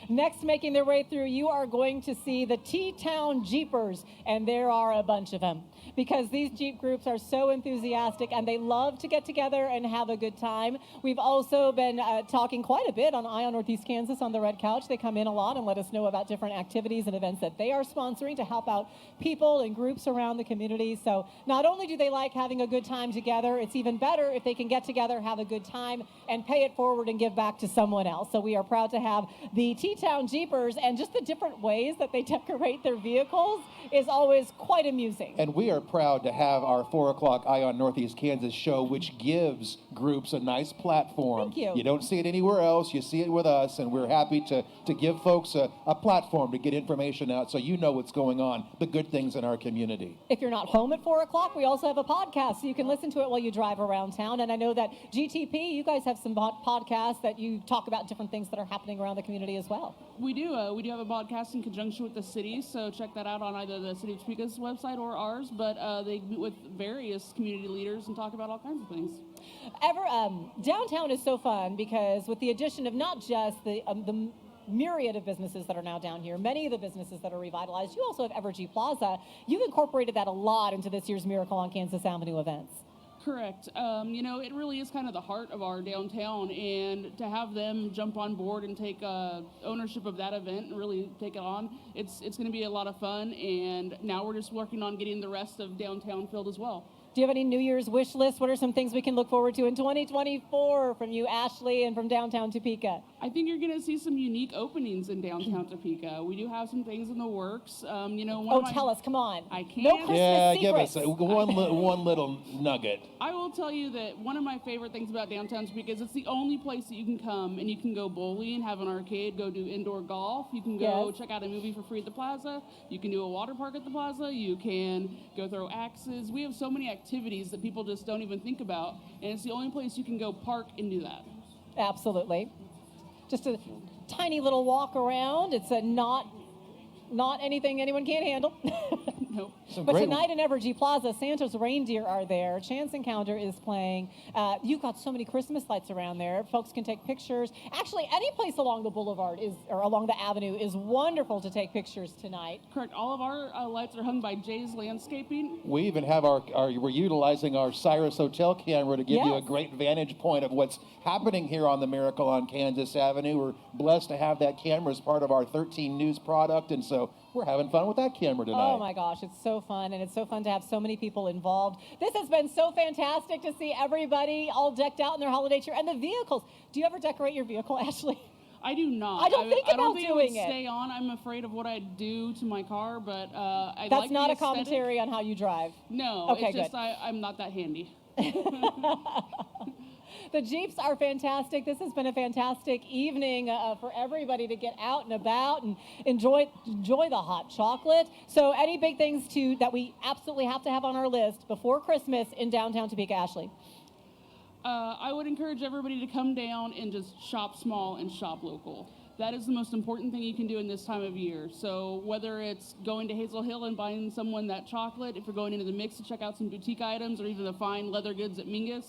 Next, making their way through, you are going to see the T-Town Jeepers, and there are a bunch of them, because these Jeep groups are so enthusiastic, and they love to get together and have a good time. We've also been talking quite a bit on Eye on Northeast Kansas on the Red Couch. They come in a lot and let us know about different activities and events that they are sponsoring to help out people and groups around the community. So not only do they like having a good time together, it's even better if they can get together, have a good time, and pay it forward and give back to someone else. So we are proud to have the T-Town Jeepers, and just the different ways that they decorate their vehicles is always quite amusing. And we are proud to have our 4 o'clock Eye on Northeast Kansas show, which gives groups a nice platform. Thank you. You don't see it anywhere else. You see it with us, and we're happy to give folks a platform to get information out so you know what's going on, the good things in our community. If you're not home at 4 o'clock, we also have a podcast, so you can listen to it while you drive around town. And I know that GTP, you guys have some podcasts that you talk about different things that are happening around the community as well. We do have a podcast in conjunction with the city, so check that out on either the City of Topeka's website or ours. But they meet with various community leaders and talk about all kinds of things. Downtown is so fun because with the addition of not just the myriad of businesses that are now down here, many of the businesses that are revitalized, you also have Evergy Plaza. You've incorporated that a lot into this year's Miracle on Kansas Avenue events. Correct. It really is kind of the heart of our downtown, and to have them jump on board and take ownership of that event and really take it on, it's going to be a lot of fun. And now we're just working on getting the rest of downtown filled as well. Do you have any New Year's wish list? What are some things we can look forward to in 2024 from you, Ashley, and from downtown Topeka? I think you're going to see some unique openings in downtown Topeka. We do have some things in the works. Tell us, come on. I can't. No Christmas Yeah, give secrets. us one little nugget. I will tell you that one of my favorite things about downtown Topeka is it's the only place that you can come and you can go bowling, have an arcade, go do indoor golf. You can go check out a movie for free at the plaza. You can do a water park at the plaza. You can go throw axes. We have so many activities that people just don't even think about, and it's the only place you can go park and do that. Absolutely. Just a tiny little walk around. It's not anything anyone can't handle. Nope. But tonight in Evergy Plaza, Santa's reindeer are there. Chance Encounter is playing. You've got so many Christmas lights around there. Folks can take pictures. Actually, any place along the boulevard or along the avenue is wonderful to take pictures tonight. Correct. All of our lights are hung by Jay's Landscaping. We even have we're utilizing our Cyrus Hotel camera to give you a great vantage point of what's happening here on the Miracle on Kansas Avenue. We're blessed to have that camera as part of our 13 News product, and so we're having fun with that camera tonight. Oh my gosh, it's so fun, and it's so fun to have so many people involved. This has been so fantastic to see everybody all decked out in their holiday cheer, and the vehicles. Do you ever decorate your vehicle, Ashley? I do not. I don't think I don't about think doing it would it. stay on. I'm afraid of what I'd do to my car, but I That's like not the a commentary on how you drive. No, Okay, it's just good. I'm not that handy. The Jeeps are fantastic. This has been a fantastic evening for everybody to get out and about and enjoy the hot chocolate. So any big things that we absolutely have to have on our list before Christmas in downtown Topeka, Ashley? I would encourage everybody to come down and just shop small and shop local. That is the most important thing you can do in this time of year. So whether it's going to Hazel Hill and buying someone that chocolate, if you're going into the mix to check out some boutique items, or even the fine leather goods at Mingus,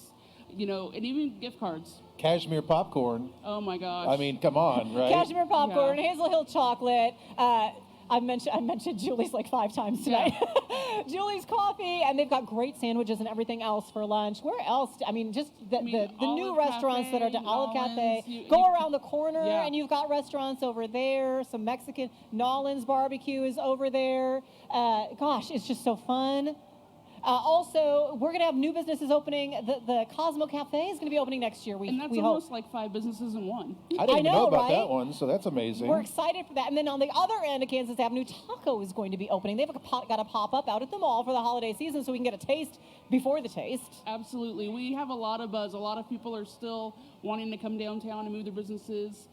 and even gift cards. Cashmere popcorn. Oh my gosh. I mean, come on, right? Cashmere popcorn, Hazel Hill chocolate. I mentioned Julie's like 5 times tonight. Yeah. Julie's coffee, and they've got great sandwiches and everything else for lunch. Where else? I mean, just the new Olive restaurants that are Cafe, Olive Cafe. Nolan's, Go around the corner, Yeah. and you've got restaurants over there. Some Mexican Nolan's barbecue is over there. Gosh, it's just so fun. Also, we're going to have new businesses opening. The Cosmo Cafe is going to be opening next year. And that's we almost hope. like 5 businesses in one. I didn't even know about right? that one, so that's amazing. We're excited for that. And then on the other end of Kansas Avenue, Taco is going to be opening. They've got a pop-up out at the mall for the holiday season so we can get a taste before the taste. Absolutely. We have a lot of buzz. A lot of people are still wanting to come downtown and move their businesses.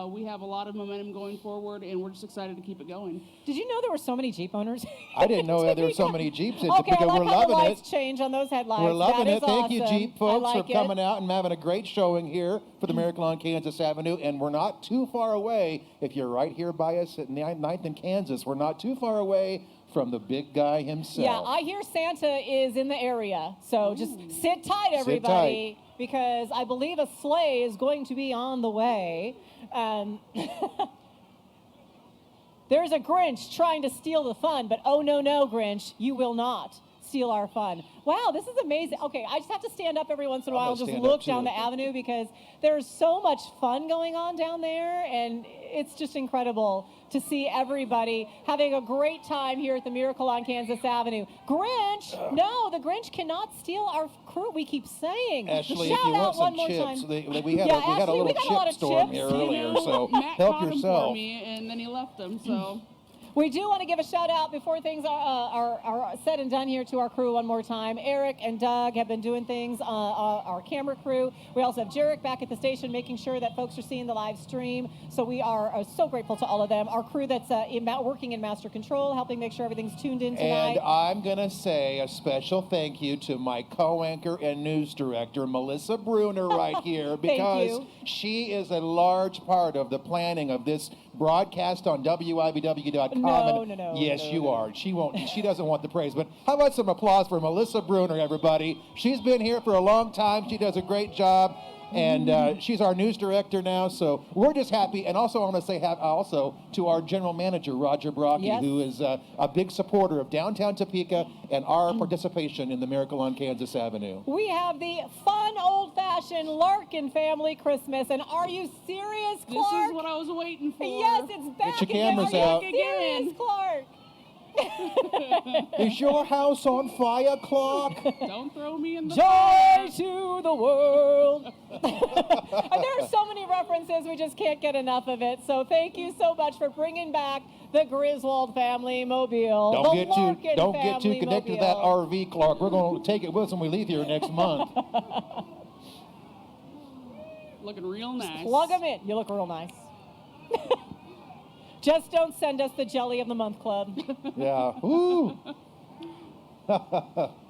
We have a lot of momentum going forward, and we're just excited to keep it going. Did you know there were so many Jeep owners? I didn't know that there were so many Jeeps in Okay, Topeka. I like We're how the loving lights it. change on those headlights. We're loving That it. is Thank you, awesome. Jeep folks, I like for coming out and having a great showing here for the Miracle on Kansas Avenue. And we're not too far away. If you're right here by us at 9th and Kansas, we're not too far away from the big guy himself. Yeah, I hear Santa is in the area. So just sit tight, everybody, because I believe a sleigh is going to be on the way. There's a Grinch trying to steal the fun, but oh, no, Grinch, you will not steal our fun. Wow, this is amazing. Okay, I just have to stand up every once in a while and just look down the avenue because there's so much fun going on down there, and it's just incredible to see everybody having a great time here at the Miracle on Kansas Avenue. Grinch, no, the Grinch cannot steal our crew. We keep saying. Ashley, Shout if you out want one some more chips, time. we had a Ashley, little we got a lot chip of storm chips. here earlier, so Matt help caught 'em yourself. for me, and then he left them, so. We do want to give a shout out before things are said and done here to our crew one more time. Eric and Doug have been doing things, our camera crew. We also have Jarek back at the station making sure that folks are seeing the live stream. So we are so grateful to all of them. Our crew that's working in master control, helping make sure everything's tuned in tonight. And I'm going to say a special thank you to my co-anchor and news director, Melissa Bruner, right here, because she is a large part of the planning of this broadcast on WIBW.com. No. Yes, you are. She doesn't want the praise, but how about some applause for Melissa Bruner, everybody? She's been here for a long time. She does a great job. And she's our news director now, so we're just happy. And also, I want to say also to our general manager, Roger Brocky, who is a big supporter of downtown Topeka and our participation in the Miracle on Kansas Avenue. We have the fun, old-fashioned Larkin family Christmas. And are you serious, Clark? This is what I was waiting for. Yes, it's back Get your cameras again. out. Are you serious, Clark? Is your house on fire, Clark? Don't throw me in the Joy fire. to the world. And there are so many references, we just can't get enough of it. So thank you so much for bringing back the Griswold family mobile. Don't get too connected to that RV, Clark. We're going to take it with us when we leave here next month. Looking real nice. Plug them in. You look real nice. Just don't send us the Jelly of the Month Club. Yeah. Woo.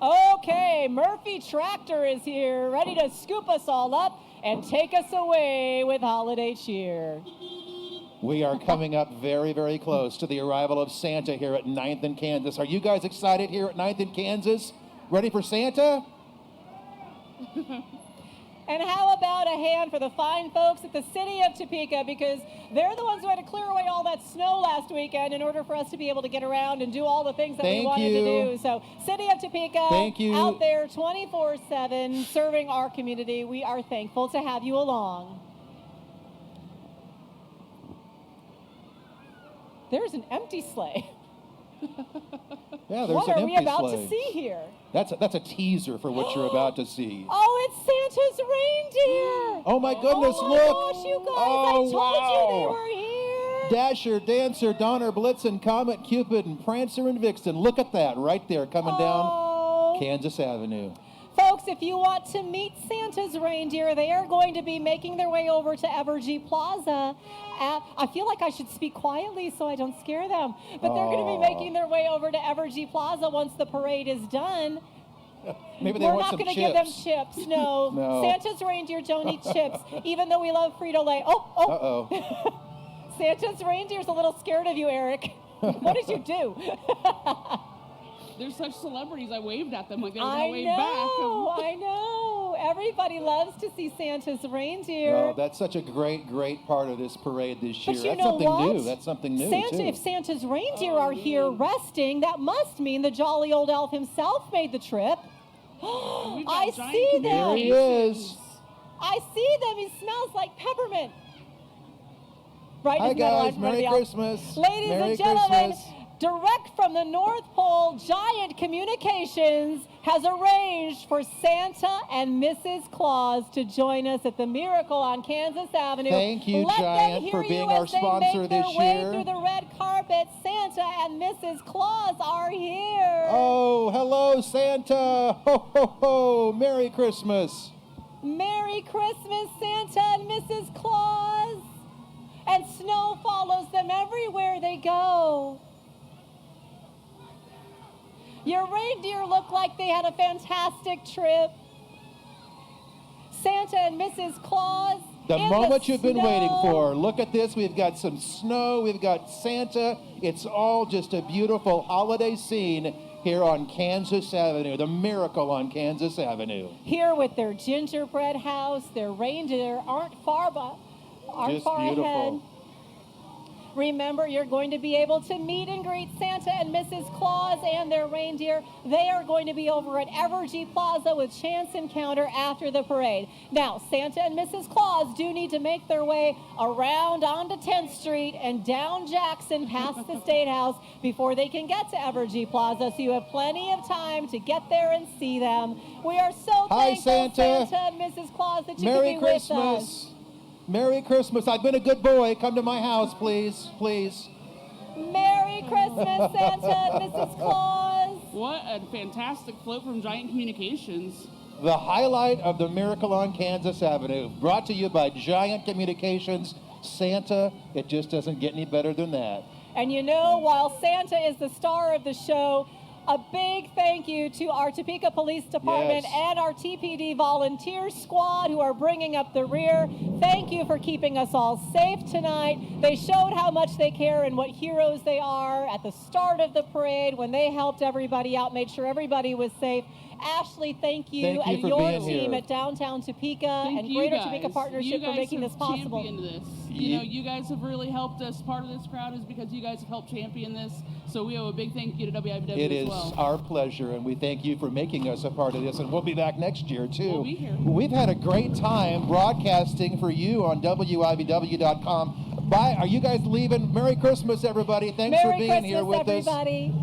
Okay, Murphy Tractor is here, ready to scoop us all up and take us away with holiday cheer. We are coming up very, very close to the arrival of Santa here at 9th and Kansas. Are you guys excited here at 9th and Kansas? Ready for Santa? And how about a hand for the fine folks at the city of Topeka, because they're the ones who had to clear away all that snow last weekend in order for us to be able to get around and do all the things that we wanted to do. So city of Topeka, out there 24/7 serving our community. We are thankful to have you along. There's an empty sleigh. Yeah, there's what an are empty we about sleigh. to see here? That's a teaser for what you're about to see. Oh, it's Santa's reindeer. Oh my goodness, oh my look. Gosh, you guys, Oh, I told wow. you they were here. Dasher, Dancer, Donner, Blitzen, Comet, Cupid, and Prancer and Vixen. Look at that right there coming down Kansas Avenue. Folks, if you want to meet Santa's reindeer, they are going to be making their way over to Evergy Plaza. I feel like I should speak quietly so I don't scare them. But they're going to be making their way over to Evergy Plaza once the parade is done. Maybe they We're want not some going to chips. give them chips. No. No. Santa's reindeer don't eat chips, even though we love Frito-Lay. Uh-oh. Santa's reindeer's a little scared of you, Eric. What did you do? They're such celebrities. I waved at them like they were I going to wave know, back. I know. Everybody loves to see Santa's reindeer. Well, that's such a great, great part of this parade this year. But you That's know something what? new. That's something new, Santa, too. if Santa's reindeer are here resting, that must mean the jolly old elf himself made the trip. We've got I giant see them. Here he is. I see them. He smells like peppermint. Right, Hi, isn't that guys. right? Merry Christmas. Ladies Merry and gentlemen, Christmas. direct from the North Pole, Giant Communications has arranged for Santa and Mrs. Claus to join us at the Miracle on Kansas Avenue. Thank you, Let them Giant, hear for you being as our they sponsor make their this way year. through the red carpet. Santa and Mrs. Claus are here. Oh, hello, Santa. Ho, ho, ho. Merry Christmas. Merry Christmas, Santa and Mrs. Claus. And snow follows them everywhere they go. Your reindeer look like they had a fantastic trip. Santa and Mrs. Claus. The in moment the you've been snow. waiting for. Look at this. We've got some snow. We've got Santa. It's all just a beautiful holiday scene here on Kansas Avenue, the Miracle on Kansas Avenue. Here with their gingerbread house, their reindeer aren't far Just ahead. beautiful. Remember, you're going to be able to meet and greet Santa and Mrs. Claus and their reindeer. They are going to be over at Evergy Plaza with Chance Encounter after the parade. Now, Santa and Mrs. Claus do need to make their way around onto 10th Street and down Jackson past the State House before they can get to Evergy Plaza, so you have plenty of time to get there and see them. We are so Hi, thankful, Santa. and Mrs. Claus, that you Merry can be with us. Christmas. Merry Christmas. I've been a good boy. Come to my house, please. Please. Merry Merry Christmas, Santa and Mrs. Claus. What a fantastic float from Giant Communications. The highlight of the Miracle on Kansas Avenue, brought to you by Giant Communications. Santa, it just doesn't get any better than that. And you know, while Santa is the star of the show, a big thank you to our Topeka Police Department Yes. and our TPD volunteer squad who are bringing up the rear. Thank you for keeping us all safe tonight. They showed how much they care and what heroes they are at the start of the parade when they helped everybody out, made sure everybody was safe. Ashley, thank you, Thank you and for your being team here. at Downtown Topeka Thank and you Greater guys. Topeka Partnership You for guys making have this possible. championed this. Ye- You know, you guys have really helped us. Part of this crowd is because you guys have helped champion this. So we owe a big thank you to WIBW It as is well. our pleasure, and we thank you for making us a part of this, and we'll be back next year, too. We'll be here. We've had a great time broadcasting for you on WIBW.com. Bye. Are you guys leaving? Merry Christmas, everybody. Thanks for Merry being Christmas, here with us. everybody.